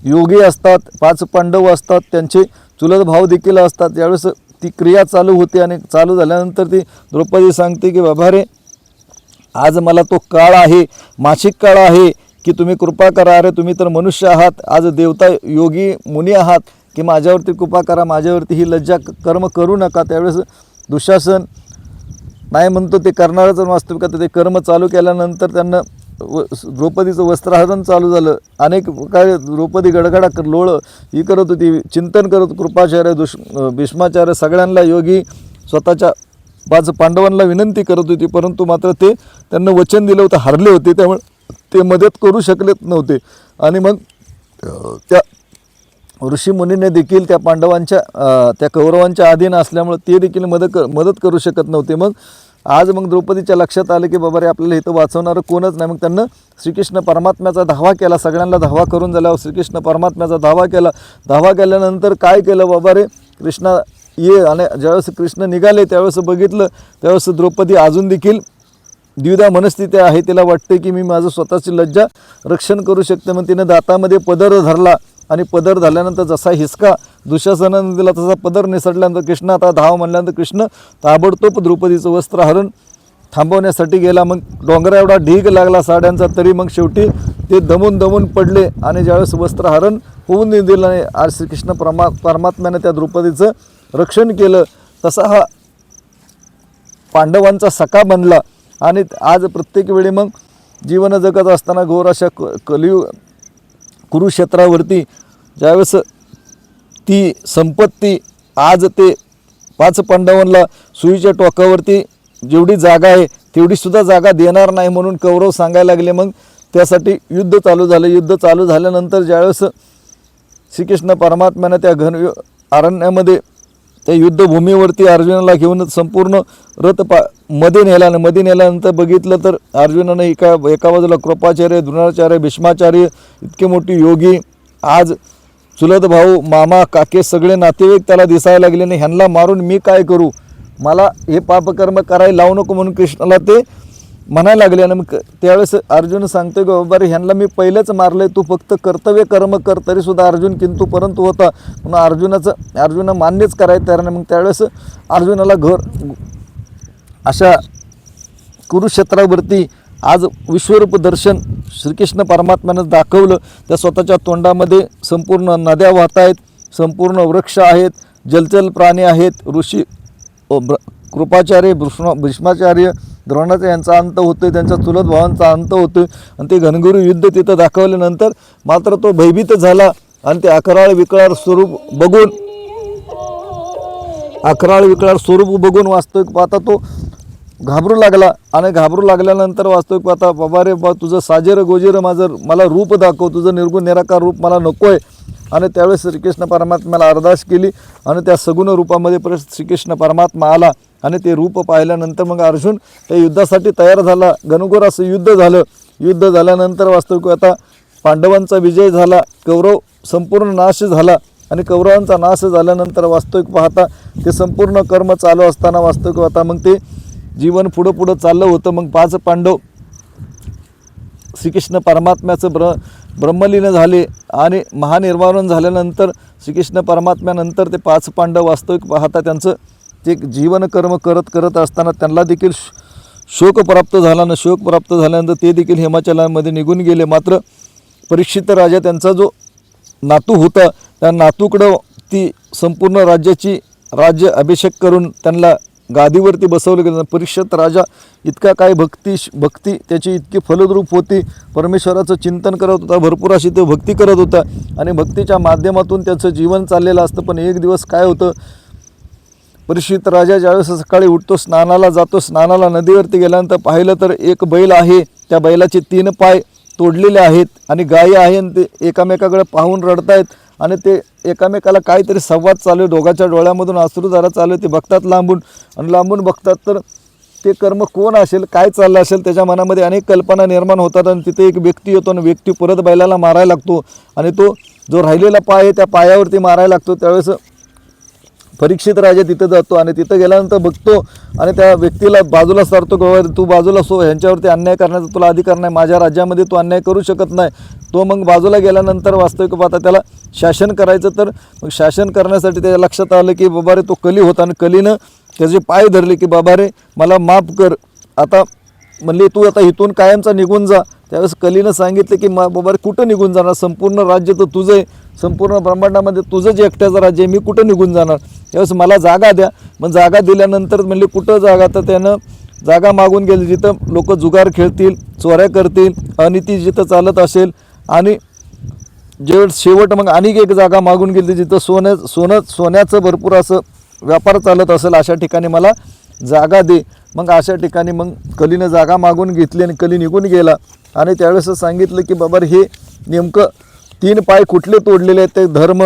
योगी असतात, 5 पांडव असतात, त्यांचे चुलत भाव देखील असतात. ज्यावेळेस ती क्रिया चालू होते आणि चालू झाल्यानंतर ती द्रौपदी सांगते की बाबा रे आज मला तो काळ आहे, मासिक काळ आहे की तुम्ही कृपा करा. अरे तुम्ही तर मनुष्य आहात, आज देवता योगी मुनी आहात की माझ्यावरती कृपा करा, माझ्यावरती ही लज्जा कर्म करू नका. त्यावेळेस दुःशासन नाही म्हणतो ते करणारच. वास्तविकता ते कर्म चालू केल्यानंतर त्यांना द्रौपदीचं वस्त्रहरण चालू झालं. अनेक काय द्रौपदी गडगडा लोळ ही करत होती, चिंतन करत कृपाचार्य, भीष्माचार्य सगळ्यांना योगी स्वतःच्या 5 पांडवांना विनंती करत होती. परंतु मात्र ते त्यांना वचन दिलं होतं, हारले होते, त्यामुळे ते मदत करू शकलेच नव्हते. आणि मग त्या ऋषीमुनीने देखील त्या पांडवांच्या त्या कौरवांच्या अधीन असल्यामुळे ते देखील मदत करू शकत नव्हते. मग आज द्रौपदीच्या लक्षात आलं की बाबा रे आपल्याला इथं वाचवणारं कोणच नाही. मग त्यांना श्रीकृष्ण परमात्म्याचा धावा केला. सगळ्यांना धावा करून झाल्यावर श्रीकृष्ण परमात्म्याचा धावा केला. धावा केल्यानंतर काय केलं बाबा रे कृष्णा ये. आणि ज्यावेळेस कृष्ण निघाले त्यावेळेस बघितलं, त्यावेळेस द्रौपदी अजून देखील द्विधा मनस्थिती आहे. तिला वाटते की मी माझं स्वतःची लज्जा रक्षण करू शकते. मग तिने दातामध्ये पदर धरला आणि पदर धरल्यानंतर जसा हिसका दुःशासनाने दिला तसा पदर निसटल्यानंतर कृष्ण आता धाव म्हणल्यानंतर कृष्ण ताबडतोब द्रौपदीचं वस्त्रहरण थांबवण्यासाठी गेला. मग डोंगरा एवढा ढीग लागला साड्यांचा, तरी मग शेवटी ते दमून पडले. आणि ज्यावेळेस वस्त्रहरण होऊन दिलं नाही, आज श्रीकृष्ण परमात्म्याने त्या द्रौपदीचं रक्षण केलं. तसा हा पांडवांचा सखा बनला. आणि आज प्रत्येक वेळी मग जीवन जगत असताना घोर अशा कुरुक्षेत्रावरती ज्यावेळेस ती संपत्ती आज ते 5 पांडवांना सुईच्या टोकावरती जेवढी जागा आहे तेवढीसुद्धा जागा देणार नाही म्हणून कौरव सांगायला लागले. मग त्यासाठी युद्ध चालू झालं. युद्ध चालू झाल्यानंतर ज्यावेळेस श्रीकृष्ण परमात्म्यानं त्या अरण्यामध्ये त्या युद्धभूमीवरती अर्जुनाला घेऊन संपूर्ण रथ मध्ये नेला. आणि मध्ये नेल्यानंतर बघितलं तर अर्जुनानं एका बाजूला कृपाचार्य, द्रोणाचार्य, भीष्माचार्य इतके मोठी योगी, आज चुलत भाऊ, मामा, काके सगळे नातेवाईक त्याला दिसायला लागले. आणि ह्यांना मारून मी काय करू, मला हे पापकर्म करायला लावू नको म्हणून कृष्णाला ते म्हणायला लागले. आणि मग त्यावेळेस अर्जुन सांगतोय की बाबा रे ह्यांना मी पहिलेच मारले, तू फक्त कर्तव्य कर्म कर. तरीसुद्धा अर्जुन किंतु परंतु होता. म्हणून अर्जुन मान्यच करायचं तयार नाही. मग त्यावेळेस अर्जुनाला अशा कुरुक्षेत्रावरती आज विश्वरूप दर्शन श्रीकृष्ण परमात्म्यानं दाखवलं. त्या स्वतःच्या तोंडामध्ये संपूर्ण नद्या वाहत आहेत, संपूर्ण वृक्ष आहेत, जलचल प्राणी आहेत, ऋषी कृपाचार्य, भीष्माचार्य द्रोणाचा यांचा अंत होतोय, त्यांच्या चुलत भावांचा अंत होतोय आणि ते घनघोर युद्ध तिथं दाखवल्यानंतर मात्र तो भयभीत झाला आणि ते अकराळ विकराळ स्वरूप बघून वास्तविक पाहता तो घाबरू लागला आणि घाबरू लागल्यानंतर वास्तविक पाहता बाबा रे बा तुझं साजेर गोजेर माझं मला रूप दाखव, तुझं निर्गुण निराकार रूप मला नको आहे. आणि त्यावेळेस श्रीकृष्ण परमात्म्याला अरदास केली आणि त्या सगुण रूपामध्ये परत श्रीकृष्ण परमात्मा आला आणि ते रूप पाहिल्यानंतर मग अर्जुन त्या युद्धासाठी तयार झाला. घनघोर असं युद्ध झालं. युद्ध झाल्यानंतर वास्तविक आता पांडवांचा विजय झाला, कौरव संपूर्ण नाश झाला आणि कौरवांचा नाश झाल्यानंतर वास्तविक पाहता ते संपूर्ण कर्म चालू असताना वास्तविक पाहता मग ते जीवन पुढं चाललं होतं. मग 5 पांडव श्रीकृष्ण परमात्म्याचं ब्रह्मलीन झाले आणि महानिर्वाण झाल्यानंतर श्रीकृष्ण परमात्म्यानंतर ते 5 पांडव वास्तविक पाहता त्यांचं ते जीवन कर्म करत असताना त्यांना देखील शोक प्राप्त झाला ना. शोक प्राप्त झाल्यानंतर ते देखील हिमाचलामध्ये निघून गेले. मात्र परीक्षित राजा त्यांचा जो नातू होता त्या नातूकडं ती संपूर्ण राज्य अभिषेक करून त्यांना गादीवरती बसवलं गेलं. परीक्षित राजा इतका काय भक्ती त्याची इतकी फलद्रूप होती. परमेश्वराचं चिंतन करत होता, भरपूर अशी तो भक्ती करत होता आणि भक्तीच्या माध्यमातून त्याचं जीवन चाललेलं असतं. पण एक दिवस काय होतं, परीक्षित राजा ज्यावेळेस सकाळी उठतो, स्नानाला जातो, स्नानाला नदीवरती गेल्यानंतर पाहिलं तर एक बैल आहे, त्या बैलाचे 3 पाय तोडलेले आहेत आणि गायी आहे आणि ते एकामेकाकडे पाहून रडतायत आणि ते एकामेकाला काहीतरी संवाद चालू आहे. दोघांच्या डोळ्यामधून अश्रूधारा चालू आहे. ते बघतात लांबून आणि लांबून बघतात तर ते कर्म कोण असेल, काय चाललं असेल, त्याच्या मनामध्ये अनेक कल्पना निर्माण होतात आणि तिथे एक व्यक्ती येतो आणि व्यक्ती परत बैलाला मारायला लागतो आणि तो जो राहिलेला पाय आहे त्या पायावरती मारायला लागतो. त्यावेळेस परीक्षित राजा तिथं जातो आणि तिथं गेल्यानंतर बघतो आणि त्या व्यक्तीला बाजूला सारतो, तू बाजूला सो, ह्यांच्यावरती अन्याय करण्याचा तुला अधिकार नाही, माझ्या राज्यामध्ये तू अन्याय करू शकत नाही. तो मग बाजूला गेल्यानंतर वास्तविक पाहता त्याला शासन करायचं, तर मग शासन करण्यासाठी त्याच्या लक्षात आलं की बाबा रे तो कली होता आणि कलीनं त्याचे पाय धरले की बाबा रे मला माफ कर, आता म्हणले तू आता इथून कायमचा निघून जा. त्यावेळेस कलीनं सांगितलं की बाबा रे कुठं निघून जाणार, संपूर्ण राज्य तर तुझं आहे, संपूर्ण ब्रह्मांडामध्ये तुझं जे एकट्याचं राज्य आहे, मी कुठं निघून जाणार, त्यावेळेस मला जागा द्या. मग जागा दिल्यानंतर म्हणले कुठं जागा, तर त्यानं जागा मागून गेली जिथं लोक जुगार खेळतील, चोऱ्या करतील, अनिती जिथं चालत असेल आणि शेवट मग आणखी एक जागा मागून गेली जिथं सोन्याचं भरपूर असं व्यापार चालत असेल, अशा ठिकाणी मला जागा दे. मग अशा ठिकाणी मग कलीनं जागा मागून घेतली आणि कली निघून गेला आणि त्यावेळेस सांगितलं की बाबा हे नेमकं 3 पाय कुठले तोडलेले आहेत, ते धर्म,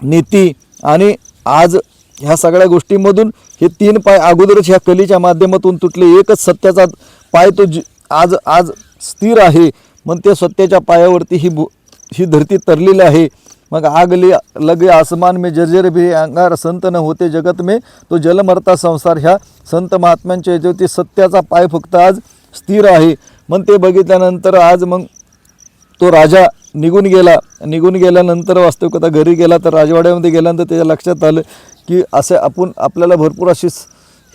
नीती आणि आज ह्या सगळ्या गोष्टींमधून हे 3 पाय अगोदरच ह्या कलीच्या माध्यमातून तुटले. एकच सत्याचा पाय तो आज स्थिर आहे. मग त्या सत्याच्या पायावरती ही धरती तरलेली आहे. मग आग लगे आसमान में जर्जर भी अंगार, संत न होते जगत में तो जल मरता संसार. ह्या संत महात्म्यांच्या याच्यावरती सत्याचा पाय फक्त आज स्थिर आहे. मग ते बघितल्यानंतर आज मग तो राजा निघून गेल्यानंतर वास्तविकता घरी गेला, तर राजवाड्यामध्ये गेल्यानंतर त्याच्या लक्षात आलं की असे आपल्याला भरपूर अशी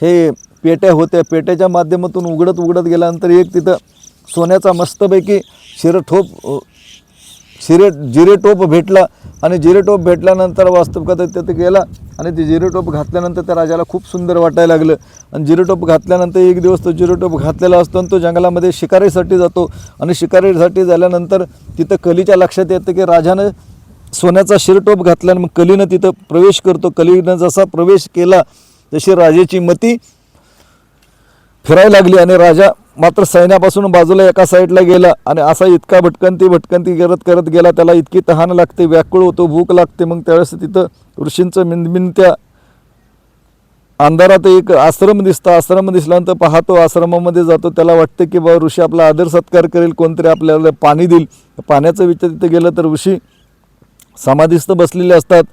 हे पेट्या होत्या, पेट्याच्या माध्यमातून उघडत गेल्यानंतर एक तिथं सोन्याचा मस्तपैकी जिरेटोप भेटला आणि जिरेटोप भेटल्यानंतर वास्तविकता तिथे गेला आणि ते जिरेटोप घातल्यानंतर त्या राजाला खूप सुंदर वाटायला लागलं. आणि जिरेटोप घातल्यानंतर एक दिवस तो जिरेटोप घातलेला असतो आणि तो जंगलामध्ये शिकारीसाठी जातो आणि शिकारीसाठी झाल्यानंतर तिथं कलीच्या लक्षात येतं की राजानं सोन्याचा शिरटोप घातला आणि मग कलीनं तिथं प्रवेश करतो. कलीनं जसा प्रवेश केला तशी राजाची मती फिरायला लागली आणि राजा मात्र सैन्यापासून बाजूला एका साईडला गेला आणि असा इतका भटकंती करत गेला. त्याला इतकी तहान लागते, व्याकुळ होतो, भूक लागते. मग त्यावेळेस तिथं ऋषींचं मिनमिनत्या अंधारात एक आश्रम दिसल्यानंतर पाहतो, आश्रमामध्ये जातो. त्याला वाटतं की बा ऋषी आपला आदर सत्कार करेल, कोणतरी आपल्याला पाणी देईल. पाण्याचं विचार तिथं गेलं तर ऋषी समाधीस्थ बसलेले असतात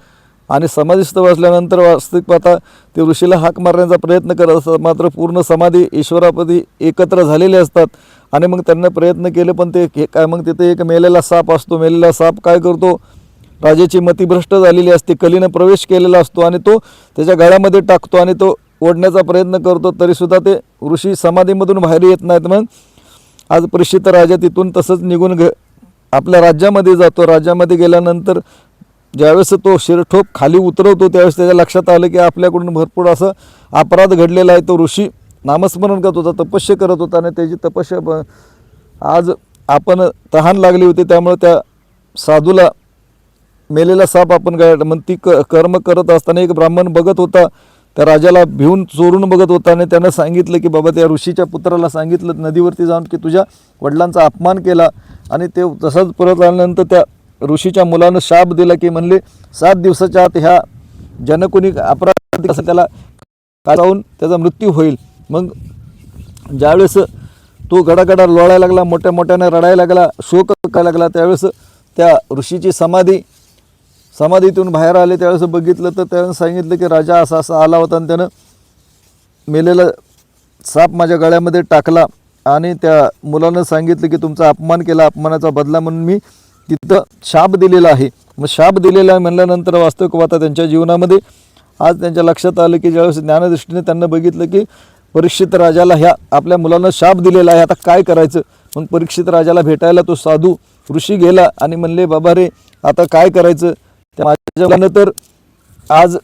आणि समाधीस्थ बसल्यानंतर वास्तविक पाहता ते ऋषीला हाक मारण्याचा प्रयत्न करत असतात. मात्र पूर्ण समाधी ईश्वरापदी एकत्र झालेले असतात आणि मग त्यांना प्रयत्न केले पण ते काय, मग तिथे एक मेलेला साप असतो. मेलेला साप काय करतो, राजाची मती भ्रष्ट झालेली असते, कलीनं प्रवेश केलेला असतो आणि तो त्याच्या गळ्यामध्ये टाकतो आणि तो ओढण्याचा प्रयत्न करतो. तरीसुद्धा ते ऋषी समाधीमधून बाहेर येत नाहीत. मग आज परीक्षित राजा तिथून तसंच निघून आपल्या राज्यामध्ये जातो. राज्यामध्ये गेल्यानंतर ज्यावेळेस तो शिरठोप खाली उतरवतो त्यावेळेस त्याच्या लक्षात आलं की आपल्याकडून भरपूर असं अपराध घडलेला आहे. तो ऋषी नामस्मरण करत होता, तपस्या करत होता आणि त्याची तपस्या आज आपण तहान लागली होती, त्यामुळे त्या साधूला मेलेला साप आपण काय मग ती कर्म करत असताना एक ब्राह्मण बघत होता, त्या राजाला भिवून चोरून बघत होता आणि त्यानं सांगितलं की बाबा त्या ऋषीच्या पुत्राला सांगितलं नदीवरती जाऊन की तुझ्या वडिलांचा अपमान केला, आणि ते तसंच परत आल्यानंतर त्या ऋषीच्या मुलानं शाप दिला की म्हणले 7 दिवसाच्या आत ह्या जनकुनी अपराध असं त्याला जाऊन त्याचा मृत्यू होईल. मग ज्यावेळेस तो गडागडा लोळायला लागला, मोठ्या मोठ्याने रडायला लागला, शोक करायला लागला, त्यावेळेस त्या ऋषीची समाधीतून बाहेर आले. त्यावेळेस बघितलं तर त्यानं सांगितलं की राजा असा असा आला होता आणि त्यानं मेलेला साप माझ्या गळ्यामध्ये टाकला आणि त्या मुलानं सांगितलं की तुमचा अपमान केला, अपमानाचा बदला म्हणून मी तिथं शाप दिलेला आहे. मग शाप दिलेला आहे म्हणल्यानंतर वास्तविक आता त्यांच्या जीवनामध्ये आज त्यांच्या लक्षात आलं की ज्यावेळेस ज्ञानदृष्टीने त्यांना बघितलं की परीक्षित राजाला ह्या आपल्या मुलानं शाप दिलेला आहे, आता काय करायचं. मग परीक्षित राजाला भेटायला तो साधू ऋषी गेला आणि म्हणले बाबा रे आता काय करायचं. त्या माझ्या मुलानं तर आज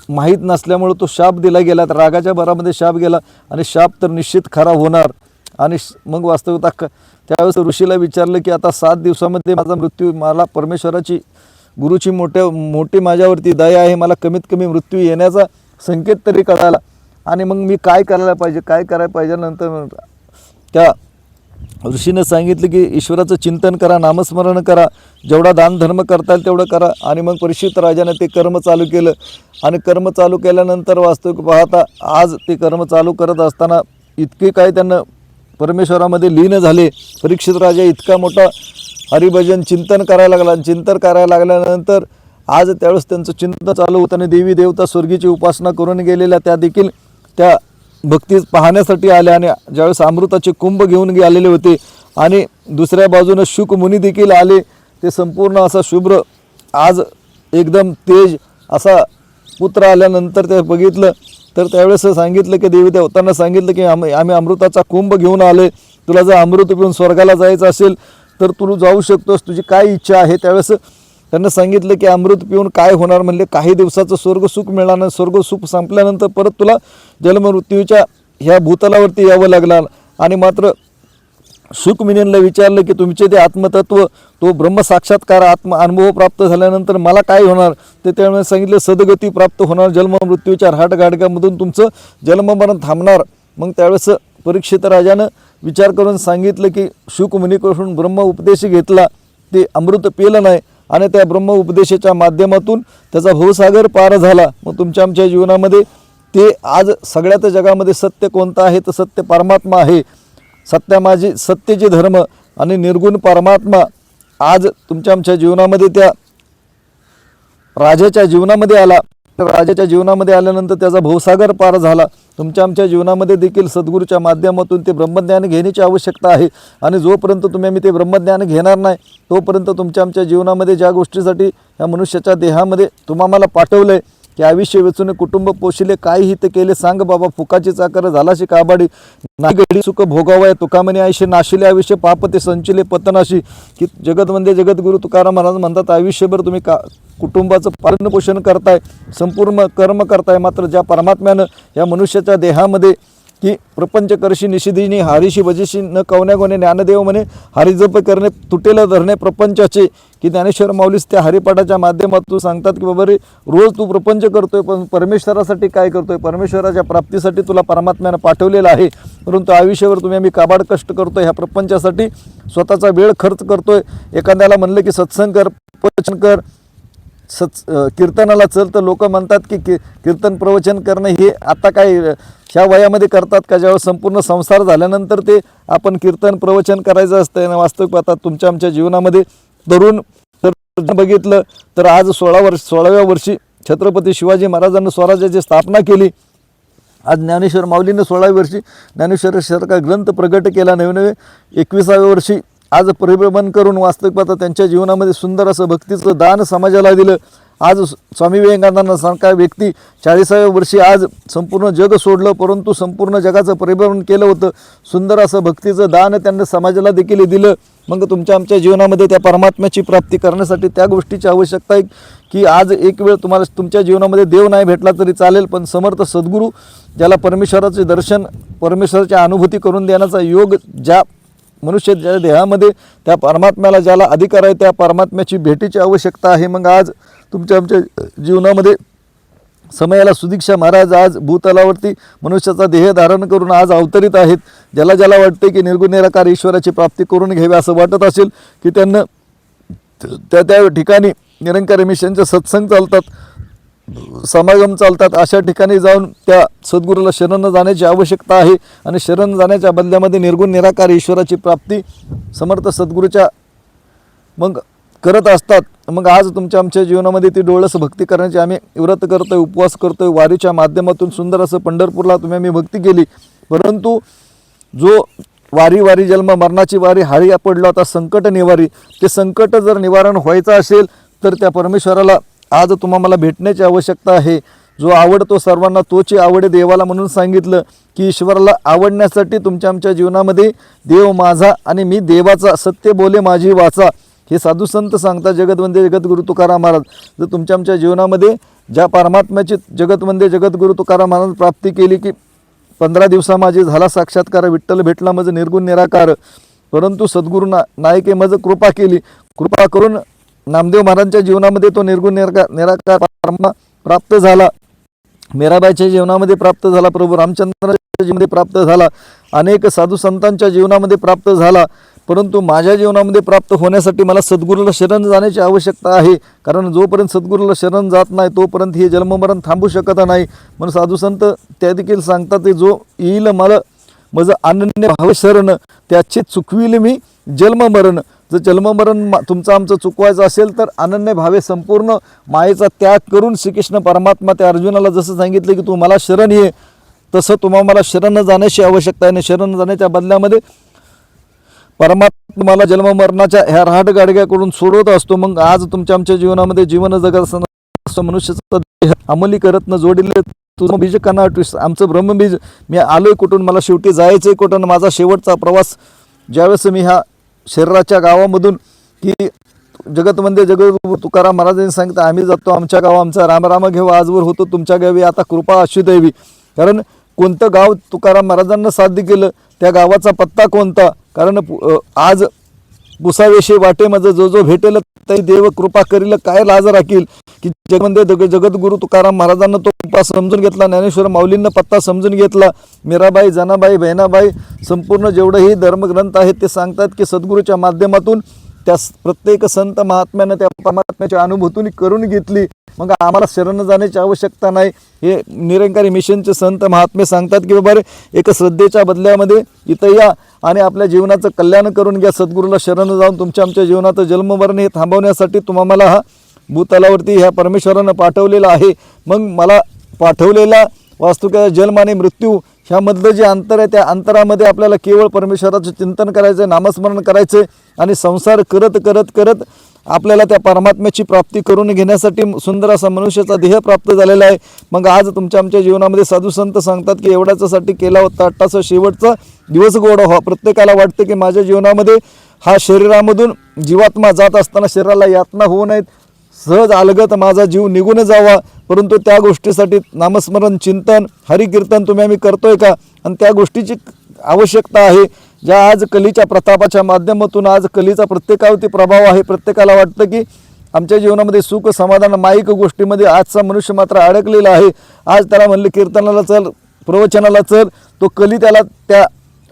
माहीत नसल्यामुळं तो शाप दिला गेला, तर रागाच्या भरामध्ये शाप गेला आणि शाप तर निश्चित खरा होणार. आणि मग वास्तविकता त्यावेळेस ऋषीला विचारलं की आता 7 दिवसामध्ये माझा मृत्यू, मला परमेश्वराची गुरुची मोठी माझ्यावरती दया आहे, मला कमीत कमी मृत्यू येण्याचा संकेत तरी कळाला, आणि मग मी काय करायला पाहिजे. नंतर त्या ऋषीनं सांगितलं की ईश्वराचं चिंतन करा, नामस्मरण करा, जेवढा दानधर्म करता येईल तेवढं करा. आणि मग परीक्षित राजाने ते कर्म चालू केलं आणि कर्म चालू केल्यानंतर वास्तविक पाहता आज ते कर्म चालू करत असताना इतके काय त्यांना परमेश्वरामध्ये लीन झाले. परीक्षित राजा इतका मोठा हरिभजन चिंतन करायला लागला, चिंतन करायला लागल्यानंतर आज त्यावेळेस त्यांचं चिंतन चालू होतं आणि देवी देवता स्वर्गीची उपासना करून गेलेल्या त्या देखील त्या भक्ती पाहण्यासाठी आल्या आणि ज्यावेळेस अमृताचे कुंभ घेऊन आलेले होते आणि दुसऱ्या बाजूनं शुक मुनी देखील आले. ते संपूर्ण असा शुभ्र आज एकदम तेज असा पुत्र आल्यानंतर ते बघितलं तर त्यावेळेस सांगितलं की देवी देवतांना सांगितलं की आम्ही अमृताचा कुंभ घेऊन आले, तुला जर अमृत पिऊन स्वर्गाला जायचं असेल तर तू जाऊ शकतोस, तुझी काय इच्छा आहे. त्यावेळेस त्यांना सांगितलं की अमृत पिऊन काय होणार, म्हणले काही दिवसाचं स्वर्गसुख मिळणार नाही, स्वर्गसुख संपल्यानंतर परत तुला जन्ममृत्यूच्या ह्या भूतलावरती यावं लागणार. आणि मात्र शुकमुनींना विचारलं की तुमचे ते आत्मतत्व, तो ब्रह्मसाक्षात्कार अनुभव प्राप्त झाल्यानंतर मला काय होणार. ते त्यावेळेस सांगितलं सद्गती प्राप्त होणार, जन्ममृत्यूच्या राटगाडग्यामधून तुमचं जन्ममरण थांबणार. मग त्यावेळेस परीक्षित राजानं विचार करून सांगितलं की शुकमुनीकडून ब्रह्म उपदेश घेतला, ते अमृत पिलं नाही आणि त्या ब्रह्म उपदेशाच्या माध्यमातून त्याचा भवसागर पार झाला. मग तुमच्या आमच्या जीवनामध्ये ते आज सगळ्यात जगामध्ये सत्य कोणतं आहे तर सत्य परमात्मा आहे. सत्यचे धर्म आणि निर्गुण परमात्मा आज तुमच्या आमच्या जीवनामध्ये त्या राजाच्या जीवनामध्ये आला. राजाच्या जीवनामध्ये आल्यानंतर त्याचा भवसागर पार झाला. तुमच्या आमच्या जीवनामध्ये देखील सद्गुरूच्या माध्यमातून ते ब्रह्मज्ञान घेण्याची आवश्यकता आहे. आणि जोपर्यंत आम्ही ते ब्रह्मज्ञान घेणार नाही तोपर्यंत तुमच्या आमच्या जीवनामध्ये ज्या गोष्टीसाठी ह्या मनुष्याच्या देहामध्ये आम्हाला पाठवलं आहे की आयुष्य वेचून कुटुंब पोषले, काही हित केले सांग बाबा, फुकाची चाकर झालाशी काबाडी, नाही घडी सुख भोगावय तुकामणी आयुष्य, नाशिले आयुष्य पाप ते संचिले पतनाशी. की जगतवंदे जगद्गुरु तुकाराम महाराज म्हणतात आयुष्यभर तुम्ही कुटुंबाचं पालन पोषण करताय, संपूर्ण कर्म करताय, मात्र ज्या परमात्म्यानं या मनुष्याच्या देहामध्ये की प्रपंच करशी निषिधीनी हरीशी भजीशी न कवण्या कोणे ज्ञानदेव म्हणे हरिजप करणे तुटेला धरणे प्रपंचाचे. की ज्ञानेश्वर माऊलीस त्या हरिपाठाच्या माध्यमातून सांगतात की बाबा रे रोज तू प्रपंच करतोय पण परमेश्वरासाठी काय करतोय, परमेश्वराच्या प्राप्तीसाठी तुला परमात्म्यानं पाठवलेलं आहे, परंतु आयुष्यावर आम्ही काबाड कष्ट करतोय, ह्या प्रपंचासाठी स्वतःचा वेळ खर्च करतोय. एखाद्याला म्हणलं की सत्संग कर, प्रवचन कर, कीर्तनाला चल तर लोक म्हणतात की कीर्तन प्रवचन करणं हे आता काय ह्या वयामध्ये करतात का, ज्यावेळेस संपूर्ण संसार झाल्यानंतर ते आपण कीर्तन प्रवचन करायचं असतं. वास्तविक आता तुमच्या आमच्या जीवनामध्ये तरुण जर बघितलं तर आज 16व्या वर्षी छत्रपती शिवाजी महाराजांनी स्वराज्याची स्थापना केली. आज ज्ञानेश्वर माऊलीनं 16व्या वर्षी ज्ञानेश्वरासारखा ग्रंथ प्रगट केला. नवे 21व्या वर्षी आज परिभ्रमण करून वास्तविक पाहता त्यांच्या जीवनामध्ये सुंदर असं भक्तीचं दान समाजाला दिलं. आज स्वामी विवेकानंदांसारखा व्यक्ती 40व्या वर्षी आज संपूर्ण जग सोडलं, परंतु संपूर्ण जगाचं परिभ्रमण केलं होतं. सुंदर असं भक्तीचं दान त्यांनी समाजाला देखील दिलं. मग तुमच्या आमच्या जीवनामध्ये त्या परमात्म्याची प्राप्ती करण्यासाठी त्या गोष्टीची आवश्यकता आहे की आज एक वेळ तुम्हाला तुमच्या जीवनामध्ये देव नाही भेटला तरी चालेल, पण समर्थ सद्गुरू ज्याला परमेश्वराचे दर्शन, परमेश्वराची अनुभूती करून देण्याचा योग ज्या मनुष्य ज्या देहामध्ये त्या परमात्म्याला ज्याला अधिकार आहे, त्या परमात्म्याची भेटीची आवश्यकता आहे. मग आज तुमच्या आमच्या जीवनामध्ये समयाला सुदीक्षा महाराज आज भूतलावरती मनुष्याचा देह धारण करून आज अवतरित आहेत. ज्याला ज्याला वाटते की निर्गुण निराकार ईश्वराची प्राप्ती करून घ्यावी असं वाटत असेल की त्यांना त्या त्या ठिकाणी निरंकार मिशनचे सत्संग चालतात, समागम चालतात, अशा ठिकाणी जाऊन त्या सद्गुरूला शरण जाण्याची आवश्यकता आहे. आणि शरण जाण्याच्या बदल्यामध्ये निर्गुण निराकार ईश्वराची प्राप्ती समर्थ सद्गुरूच्या मग करत असतात. मग आज तुमच्या आमच्या जीवनामध्ये ती डोळस भक्ती करण्याची आम्ही व्रत करतोय, उपवास करतोय, वारीच्या माध्यमातून सुंदर असं पंढरपूरला तुम्ही आम्ही भक्ती केली. परंतु जो वारी जन्म मरणाची वारी हारी पडलो आता संकट निवारी, ते संकट जर निवारण व्हायचं असेल तर त्या परमेश्वराला आज तुम्हाला भेटण्याची आवश्यकता आहे. जो आवडतो सर्वांना तोची आवडे देवाला म्हणून सांगितलं की ईश्वराला आवडण्यासाठी तुमच्या आमच्या जीवनामध्ये देव माझा आणि मी देवाचा, सत्य बोले माझी वाचा, हे साधू संत सांगतात. जगतवंदे जगद्गुरु तुकाराम महाराज. जर तुमच्या आमच्या जीवनामध्ये ज्या परमात्म्याची जगतवंदे जगद्गुरु तुकाराम महाराज प्राप्ती केली की 15 दिवसा माझी झाला साक्षात्कार, विठ्ठल भेटला माझं निर्गुण निराकार, परंतु सद्गुरू नायके माझं कृपा केली, कृपा करून नामदेव महाराजांच्या जीवनामध्ये तो निर्गुण निराकार परमात्मा प्राप्त झाला. मीराबाईच्या जीवनामध्ये प्राप्त झाला, प्रभू रामचंद्राच्या जीवनामध्ये प्राप्त झाला, अनेक साधू संतांच्या जीवनामध्ये प्राप्त झाला. परंतु माझ्या जीवनामध्ये प्राप्त होण्यासाठी मला सद्गुरूला शरण जाण्याची आवश्यकता आहे. कारण जोपर्यंत सद्गुरूला शरण जात नाही तोपर्यंत हे जन्ममरण थांबू शकत नाही. म्हणून साधू संत त्या देखील सांगतात ते जो येईल मला माझं अनन्य भाव शरण, त्याची चुकविल मी जन्ममरण. जर जन्ममरण तुमचं आमचं चुकवायचं असेल तर अनन्य भावे संपूर्ण मायेचा त्याग करून श्रीकृष्ण परमात्मा त्या अर्जुनाला जसं सांगितलं की तू मला शरण ये, तसं तुम्हाला मला शरण जाण्याची आवश्यकता आहे. शरण जाण्याच्या बदल्यामध्ये परमात्मा तुम्हाला जन्ममरणाच्या ह्या राहटगाडग्याकडून सोडवत असतो. मग आज तुमच्या आमच्या जीवनामध्ये जीवन जगत मनुष्याचा देह अंमली करत न जोडिले तुझं बीज कना आमचं ब्रह्मबीज, मी आलोय कुठून, मला शेवटी जायचंय कुठून, माझा शेवटचा प्रवास ज्यावेळेस मी ह्या शरीराच्या गावामधून की जगतवंदे जगद्गुरु तुकाराम महाराजांनी सांगितलं आम्ही जातो आमच्या गाव, आमचा रामराम घेवा आजवर होतो तुमच्या गावी, आता कृपा अशी द्यावी. कारण कोणतं गाव तुकाराम महाराजांना साध्य केलं, त्या गावाचा पत्ता कोणता, कारण आज पुसावेशे वाटे माझं जो जो भेटेल तरी देव कृपा करील, काय लाज राखील. की जगमध्ये जगद्गुरु तुकाराम महाराजांना तो पत्ता समजून घेतला, ज्ञानेश्वर माऊलींना पत्ता समजून घेतला, मीराबाई, जनाबाई, बहिणाबाई, संपूर्ण जेवढेही धर्मग्रंथ आहेत ते सांगतात की सद्गुरूच्या माध्यमातून त्या प्रत्येक संत महात्म्यानं त्या परमात्म्याची अनुभूती करून घेतली. मग आम्हाला शरण जाण्याची आवश्यकता नाही. हे निरंकारी मिशनचे संत महात्मे सांगतात की बाबा रे, एक श्रद्धेच्या बदल्यामध्ये इथं या आणि आपल्या जीवनाचं कल्याण करून घ्या. सद्गुरूला शरण जाऊन तुमच्या आमच्या जीवनाचं जन्ममरण हे थांबवण्यासाठी तुम्हाला हा भूतलावरती ह्या परमेश्वरानं पाठवलेला आहे. मग मला पाठवलेला वास्तुका जन्म आणि मृत्यू ह्यामधलं जे अंतर आहे त्या अंतरामध्ये आपल्याला केवळ परमेश्वराचं चिंतन करायचं आहे, नामस्मरण करायचं आहे आणि संसार करत करत करत आपल्याला त्या परमात्म्याची प्राप्ती करून घेण्यासाठी सुंदर असा मनुष्याचा देह प्राप्त झालेला आहे. मग आज तुमच्या आमच्या जीवनामध्ये साधू संत सांगतात की एवढ्याच्यासाठी केला होता आत्ताचा शेवटचा दिवस गोडा व्हा. प्रत्येकाला वाटतं की माझ्या जीवनामध्ये हा शरीरामधून जीवात्मा जात असताना शरीराला यातना होऊ नयेत, सहज अलगत माझा जीव निघून जावा. परंतु त्या गोष्टीसाठी नामस्मरण, चिंतन, हरिकीर्तन तुम्ही आम्ही करतोय का? आणि त्या गोष्टीची आवश्यकता आहे ज्या आज कलीच्या प्रतापाच्या माध्यमातून आज कलीचा प्रत्येकावरती प्रभाव आहे. प्रत्येकाला वाटतं की आमच्या जीवनामध्ये सुख समाधान माईक गोष्टीमध्ये आजचा मनुष्य मात्र अडकलेला आहे. आज त्याला म्हणले कीर्तनाला चल, प्रवचनाला चल, तो कली त्याला त्या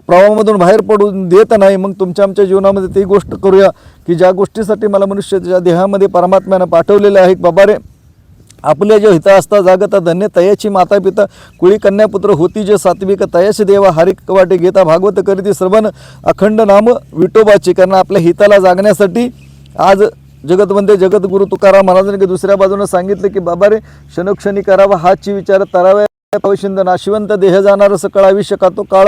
प्रवाहामधून बाहेर पडून देत नाही. मग तुमच्या आमच्या जीवनामध्ये ती गोष्ट करूया की ज्या गोष्टीसाठी मला मनुष्याच्या देहामध्ये परमात्म्यानं पाठवलेले आहे. बाबा रे, आपल्या जे हिता असता जागता धन्य तयाची माता पिता कुळी कन्यापुत्र होती जे सात्विक तयाशी देवा हरिक वाटे घेता भागवत करीती श्रवण अखंड नाम विठोबाचे. कारण आपल्या हिताला जागण्यासाठी आज जगतवंदे जगद्गुरु तुकाराम महाराजांनी दुसऱ्या बाजूने सांगितलं की बाबा रे, क्षणोक्षणी करावा हाची विचार तराव्या पविशिंद नाशिवंत देह जाणार सकळ आयुष्य का तो काळ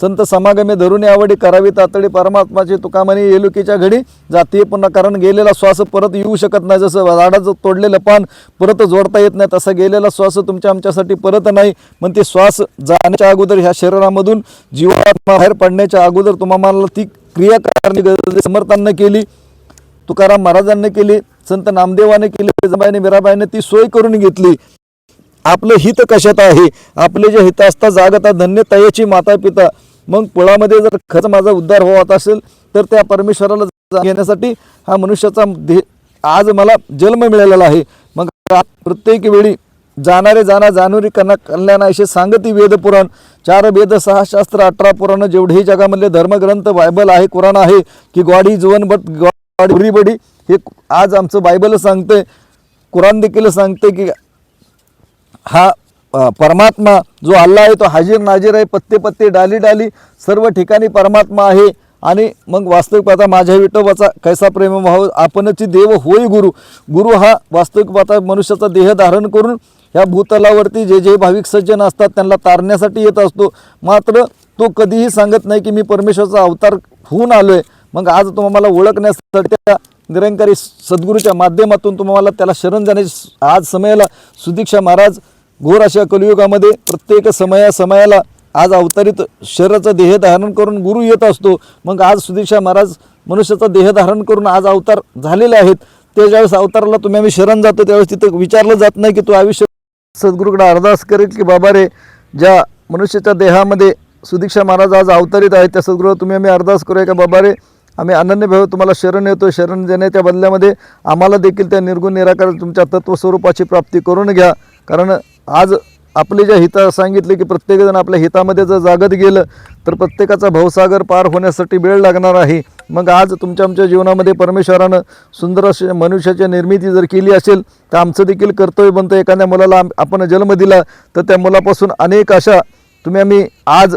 संत समागमे धरून आवडी करावी तातडी परमात्माची तुकामणी येलुकीच्या घडी जातीय पुन्हा. कारण गेलेला श्वास परत येऊ शकत नाही. जसं झाडाचं तोडलेलं पान परत जोडता येत नाही तसा गेलेला श्वास तुमच्या आमच्यासाठी परत नाही. मग ते श्वास जाण्याच्या अगोदर ह्या शरीरामधून जीवात्मा बाहेर पडण्याच्या अगोदर तुम्हाला ती क्रिया करण्याची गरज समर्थांना केली, तुकाराम महाराजांनी केली, संत नामदेवाने केली, जमाईने मीराबाईने ती सोय करून घेतली. आपलं हित कशात आहे, आपले जे हित असता जागता धन्य तयाची माता पिता. मग कुळामध्ये जर खरंच माझा उद्धार होत असेल तर त्या परमेश्वराला घेण्यासाठी हा मनुष्याचा आज मला जन्म मिळालेला आहे. मग प्रत्येक वेळी जाणारे जाणुरी कल्याण असे सांगती वेदपुराण. 4 वेद 6 शास्त्र 18 पुराण जेवढेही जगामधले धर्मग्रंथ बायबल आहे, कुराण आहे की God is one but God everybody, हे आज आमचं बायबल सांगते, कुराण देखील सांगते की हा परमात्मा जो अल्लाह आहे तो हाजीर नाजीर आहे, पत्ते पत्ते डाली डाली सर्व ठिकाणी परमात्मा आहे. आणि मग वास्तविक पाहता माझ्या विठोबाचा कैसा प्रेमभाव आपणची देव होय गुरु. गुरु हा वास्तविक पाहता मनुष्याचा देह धारण करून ह्या भूतलावरती जे जे भाविक सज्जन असतात त्यांना तारण्यासाठी येत असतो. मात्र तो कधीही सांगत नाही की मी परमेश्वराचा अवतार होऊन आलोय. मग आज तुम्हाला ओळखण्यासाठी त्या निरंकारी सद्गुरूच्या माध्यमातून तुम्हाला त्याला शरण जाण्याची आज समयाला सुदीक्षा महाराज घोर अशा कलियुगामध्ये प्रत्येक समयाला आज अवतरित शरीराचा देह धारण करून गुरु येत असतो. मग आज सुदीक्षा महाराज मनुष्याचा देह धारण करून आज अवतार झालेले आहेत. ते ज्यावेळेस अवताराला तुम्ही आम्ही शरण जातो त्यावेळेस तिथं विचारलं जात नाही की तू आयुष्य सद्गुरूकडे अरदास करेल की बाबा रे, ज्या मनुष्याच्या देहामध्ये सुदीक्षा महाराज आज अवतरित आहेत त्या सद्गुरू तुम्ही आम्ही अरदास करूया का बाबा रे, आम्ही अनन्यभावे तुम्हाला शरण येतो. शरण देण्याच्या बदल्यामध्ये आम्हाला देखील त्या निर्गुण निराकार तुमच्या तत्वस्वरूपाची प्राप्ती करून घ्या. कारण आज आपले जे हित सांगितले की प्रत्येकजण आपल्या हितामध्ये जर जागत गेलं तर प्रत्येकाचा भवसागर पार होण्यासाठी वेळ लागणार आहे. मग आज तुमच्या आमच्या जीवनामध्ये परमेश्वरानं सुंदर अशी मनुष्याची निर्मिती जर केली असेल तर आमचं देखील कर्तव्य बनतं. एखाद्या मुलाला आपण जन्म दिला तर त्या मुलापासून अनेक अशा तुम्ही आम्ही आज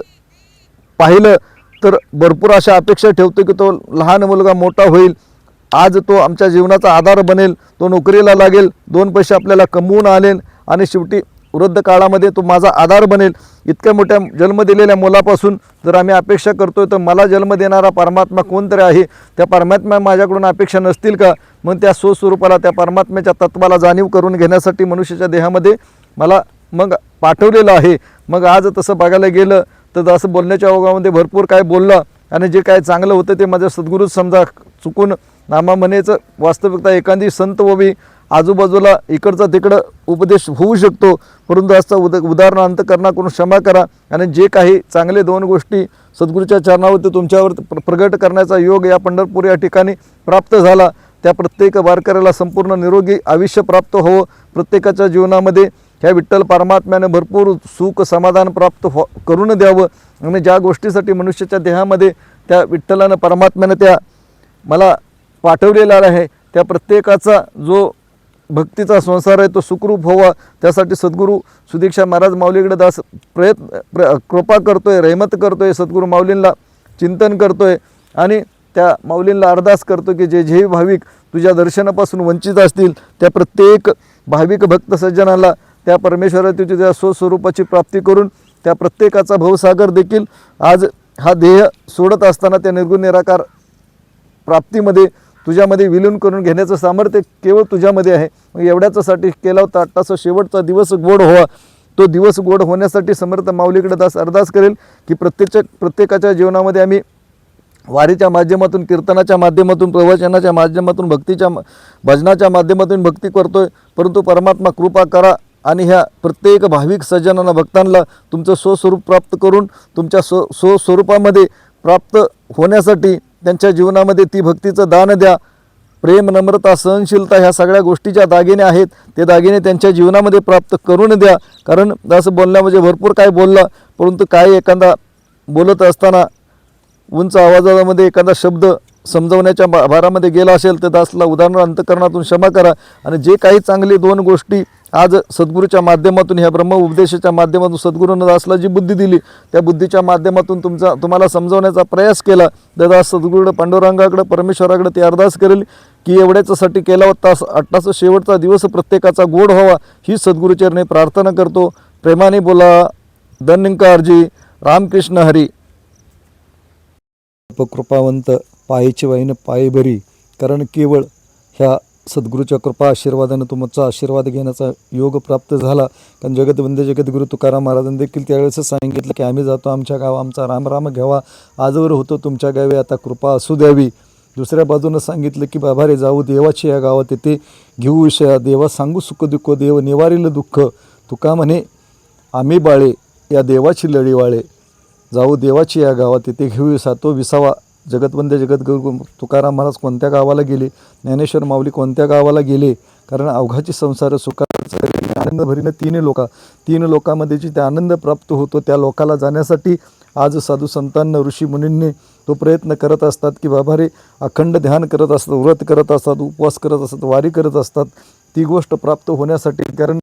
पाहिलं तर भरपूर अशा अपेक्षा ठेवतो की तो लहान मुलगा मोठा होईल, आज तो आमच्या जीवनाचा आधार बनेल, तो नोकरीला लागेल, 2 पैसे आपल्याला कमवून आणेल आणि शेवटी वृद्ध काळामध्ये तो माझा आधार बनेल. इतक्या मोठ्या जन्म दिलेल्या मुलापासून जर आम्ही अपेक्षा करतोय तर मला जन्म देणारा परमात्मा कोणतरी आहे, त्या परमात्मा माझ्याकडून अपेक्षा नसतील का? मग त्या स्वस्वरूपाला त्या परमात्म्याच्या तत्वाला जाणीव करून घेण्यासाठी मनुष्याच्या देहामध्ये मला मग पाठवलेलं आहे. मग आज तसं बघायला गेलं तर असं बोलण्याच्या ओघामध्ये भरपूर काय बोललं आणि जे काय चांगलं होतं ते माझ्या सद्गुरूच समजा चुकून नामा म्हणेचं वास्तविकता एखादी संत ववी आजूबाजूला इकडचा तिकडं उपदेश होऊ शकतो, परंतु असं उदाहरण अंतकरणा करून क्षमा करा. आणि जे काही चांगले 2 गोष्टी सद्गुरूच्या चरणावरती तुमच्यावर प्रगट करण्याचा योग या पंढरपूर या ठिकाणी प्राप्त झाला, त्या प्रत्येक वारकऱ्याला संपूर्ण निरोगी आयुष्य प्राप्त होवं. प्रत्येकाच्या जीवनामध्ये ह्या विठ्ठल परमात्म्याने भरपूर सुख समाधान प्राप्त करून द्यावं. आणि ज्या गोष्टीसाठी मनुष्याच्या देहामध्ये त्या विठ्ठलानं परमात्म्याने त्या मला पाठवलेला आहे त्या प्रत्येकाचा जो भक्तीचा संसार आहे तो सुखरूप व्हावा, त्यासाठी सद्गुरू सुदीक्षा महाराज माऊलीकडे दास कृपा करतोय, रहमत करतोय, सद्गुरू माऊलींना चिंतन करतोय आणि त्या माऊलींना अरदास करतो की जे जे भाविक तुझ्या दर्शनापासून वंचित असतील त्या प्रत्येक भाविक भक्त सज्जनाला त्या परमेश्वराची तुझ्या स्वस्वरूपाची प्राप्ती करून त्या प्रत्येकाचा भवसागर देखील आज हा देह सोडत असताना त्या निर्गुण निराकार प्राप्तीमध्ये तुझ्यामध्ये विलीन करून घेण्याचं सामर्थ्य केवळ तुझ्यामध्ये आहे. मग एवढ्याच्यासाठी केला होता आत्ताचा शेवटचा दिवस गोड व्हावा. तो दिवस गोड होण्यासाठी समर्थ माऊलीकडे दास अरदास करेल की प्रत्येकाच्या जीवनामध्ये आम्ही वारीच्या माध्यमातून, कीर्तनाच्या माध्यमातून, प्रवचनाच्या माध्यमातून, भजनाच्या माध्यमातून भक्ती करतोय, परंतु परमात्मा कृपा करा आणि ह्या प्रत्येक भाविक सज्जनांना भक्तांना तुमचं स्वस्वरूप प्राप्त करून तुमच्या स्वस्वरूपामध्ये प्राप्त होण्यासाठी त्यांच्या जीवनामध्ये ती भक्तीचं दान द्या. प्रेम, नम्रता, सहनशीलता ह्या सगळ्या गोष्टीच्या दागिने आहेत, ते दागिने त्यांच्या जीवनामध्ये प्राप्त करून द्या. कारण असं बोलण्या म्हणजे भरपूर काय बोलला, परंतु काय एखादा बोलत असताना उंच आवाजामध्ये एखादा शब्द समजवण्याच्या भारामध्ये गेला असेल तर दासला उदाहरण अंतकरणातून क्षमा करा. आणि जे काही चांगली 2 गोष्टी आज सद्गुरूच्या माध्यमातून ह्या ब्रह्म उपदेशाच्या माध्यमातून सद्गुरूनं दासला जी बुद्धी दिली त्या बुद्धीच्या माध्यमातून तुम्हाला समजवण्याचा प्रयास केला, तर दास सद्गुरूकडे पांडुरंगाकडे परमेश्वराकडे ते अरदास करेल की एवढ्याच्यासाठी केला होता आत्ताचा शेवटचा दिवस प्रत्येकाचा गोड व्हावा ही सद्गुरूचरणी प्रार्थना करतो. प्रेमाने बोला. धन्यंकारजी. रामकृष्ण हरी. कृपावंत पायीची वाईन पायी भरी. कारण केवळ ह्या सद्गुरूच्या कृपा आशीर्वादाने तुमचा आशीर्वाद घेण्याचा योग प्राप्त झाला. कारण जगतवंदे जगद्गुरू तुकाराम महाराजांनी देखील त्यावेळेस सांगितलं की आम्ही जातो आमच्या गावा, आमचा राम राम घ्यावा, आजवर होतो तुमच्या गावी, आता कृपा असू द्यावी. दुसऱ्या बाजूनं सांगितलं की बाबा रे जाऊ देवाची या गावात येते घेऊ विषया देवा सांगू सुख दुःख देव निवारील दुःख तुका म्हणे आम्ही बाळे या देवाची लढी वाळे जाऊ देवाची या गावात येते घेऊ विसा तो विसावा जगतवंद्य जगद्गुरू तुकाराम महाराज कोणत्या गावाला गेले, ज्ञानेश्वर माऊली कोणत्या गावाला गेले, कारण अवघाची संसार सुखाचा आनंद भरीनं तीन लोकांमध्ये जे ते आनंद प्राप्त होतो त्या लोकाला जाण्यासाठी आज साधू संतांना ऋषी मुनींनी तो प्रयत्न करत असतात की बाबा रे अखंड ध्यान करत असतात, व्रत करत असतात, उपवास करत असतात, वारी करत असतात ती गोष्ट प्राप्त होण्यासाठी, कारण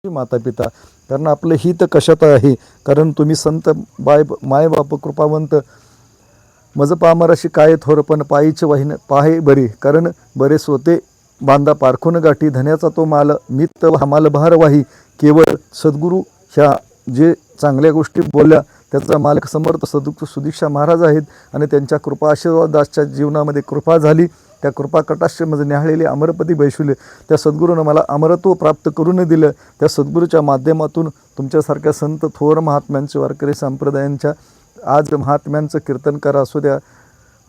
माता पिता कारण आपलं हित कशात आहे, कारण तुम्ही संत माय बाप कृपावंत मज पामराशी काय थोर पण पायीचे वाहिन पाहे बरे, कारण बरे सोते बांधा पारखून गाठी धन्याचा तो माल मित्त हमाल भार वाही, केवळ सद्गुरू ह्या जे चांगल्या गोष्टी बोलल्या त्याचा मालक समर्थ सुदीक्षा महाराज आहेत आणि त्यांच्या कृपा आशीर्वादाच्या जीवनामध्ये कृपा झाली, त्या कृपा कटाक्षमध्ये न्याहाळलेले अमरपती बैशुले त्या सद्गुरूनं मला अमरत्व प्राप्त करून दिलं। त्या सद्गुरूच्या माध्यमातून तुमच्यासारख्या संत थोर महात्म्यांचे वारकरी संप्रदायांच्या आज महात्म्यांचं कीर्तनकार असू द्या,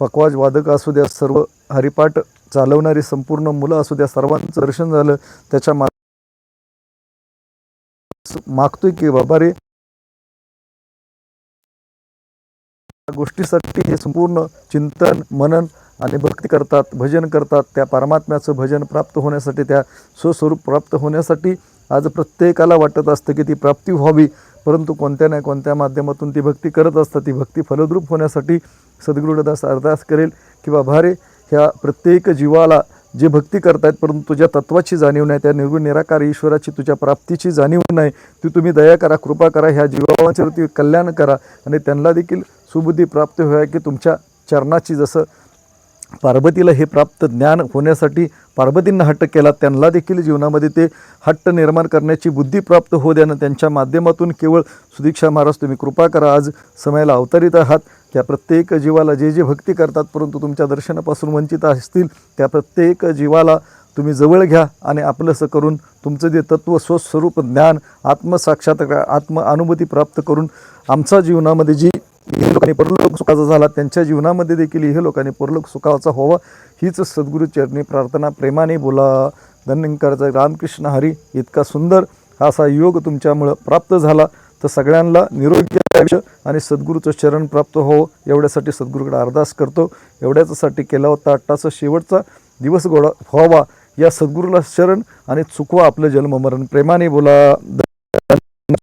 पकवाज वादक असू द्या, सर्व हरिपाठ चालवणारी संपूर्ण मुलं असू द्या, सर्वांचं दर्शन झालं। त्याच्या मागतोय की बाबा रे गोष्टीसाठी हे संपूर्ण चिंतन मनन आणि भक्ती करतात, भजन करतात, त्या परमात्म्याचं भजन प्राप्त होण्यासाठी, त्या स्वस्वरूप प्राप्त होण्यासाठी आज प्रत्येकाला वाटत असतं की ती प्राप्ती व्हावी, परंतु कोणत्या नाही कोणत्या माध्यमातून ती भक्ती करत असतात। ती भक्ती फलद्रूप होण्यासाठी सद्गुरुदास अरदास करेल की बाबा रे ह्या प्रत्येक जीवाला जे भक्ती करतायत परंतु तुझ्या तत्वाची जाणीव नाही, त्या निर्गुण निराकार ईश्वराची तुझ्या प्राप्तीची जाणीव नाही, ती तुम्ही दया करा, कृपा करा, ह्या जीवांच्यावरती कल्याण करा आणि त्यांना देखील सुबुद्धी प्राप्त व्हावी की तुमच्या चरणाची जसं पार्वतीला हे प्राप्त ज्ञान होण्यासाठी पार्वतींना हट्ट केला, त्यांना देखील जीवनामध्ये ते हट्ट निर्माण करण्याची बुद्धी प्राप्त होऊ द्या ना, त्यांच्या माध्यमातून केवळ सुदीक्षा महाराज तुम्ही कृपा करा। आज समयाला अवतरित आहात, त्या प्रत्येक जीवाला जे जे भक्ती करतात परंतु तुमच्या दर्शनापासून वंचित असतील त्या प्रत्येक जीवाला तुम्ही जवळ घ्या आणि आपलंसं करून तुमचं जे तत्व स्वस्वरूप ज्ञान आत्मसाक्षात्कार आत्म अनुभूती प्राप्त करून आमच्या जीवनामध्ये जी इहे लोकांनी परलोक सुखाचा झाला त्यांच्या जीवनामध्ये देखील इहे लोकांनी परलोक सुखाचा व्हावा हीच सद्गुरू चरणी प्रार्थना प्रेमाने बोला। धन्यंकरचा रामकृष्ण हरी इतका सुंदर असा योग तुमच्यामुळं प्राप्त झाला, तर सगळ्यांना निरोगी आयुष्य आणि सद्गुरूचं चरण प्राप्त हो एवढ्यासाठी सद्गुरूकडे अरदास करतो। एवढ्यासाठी केला होता आट्टाचा शेवटचा दिवस गोळा व्हावा या सद्गुरूला शरण आणि चुकवा आपलं जन्म मरण। प्रेमाने बोला।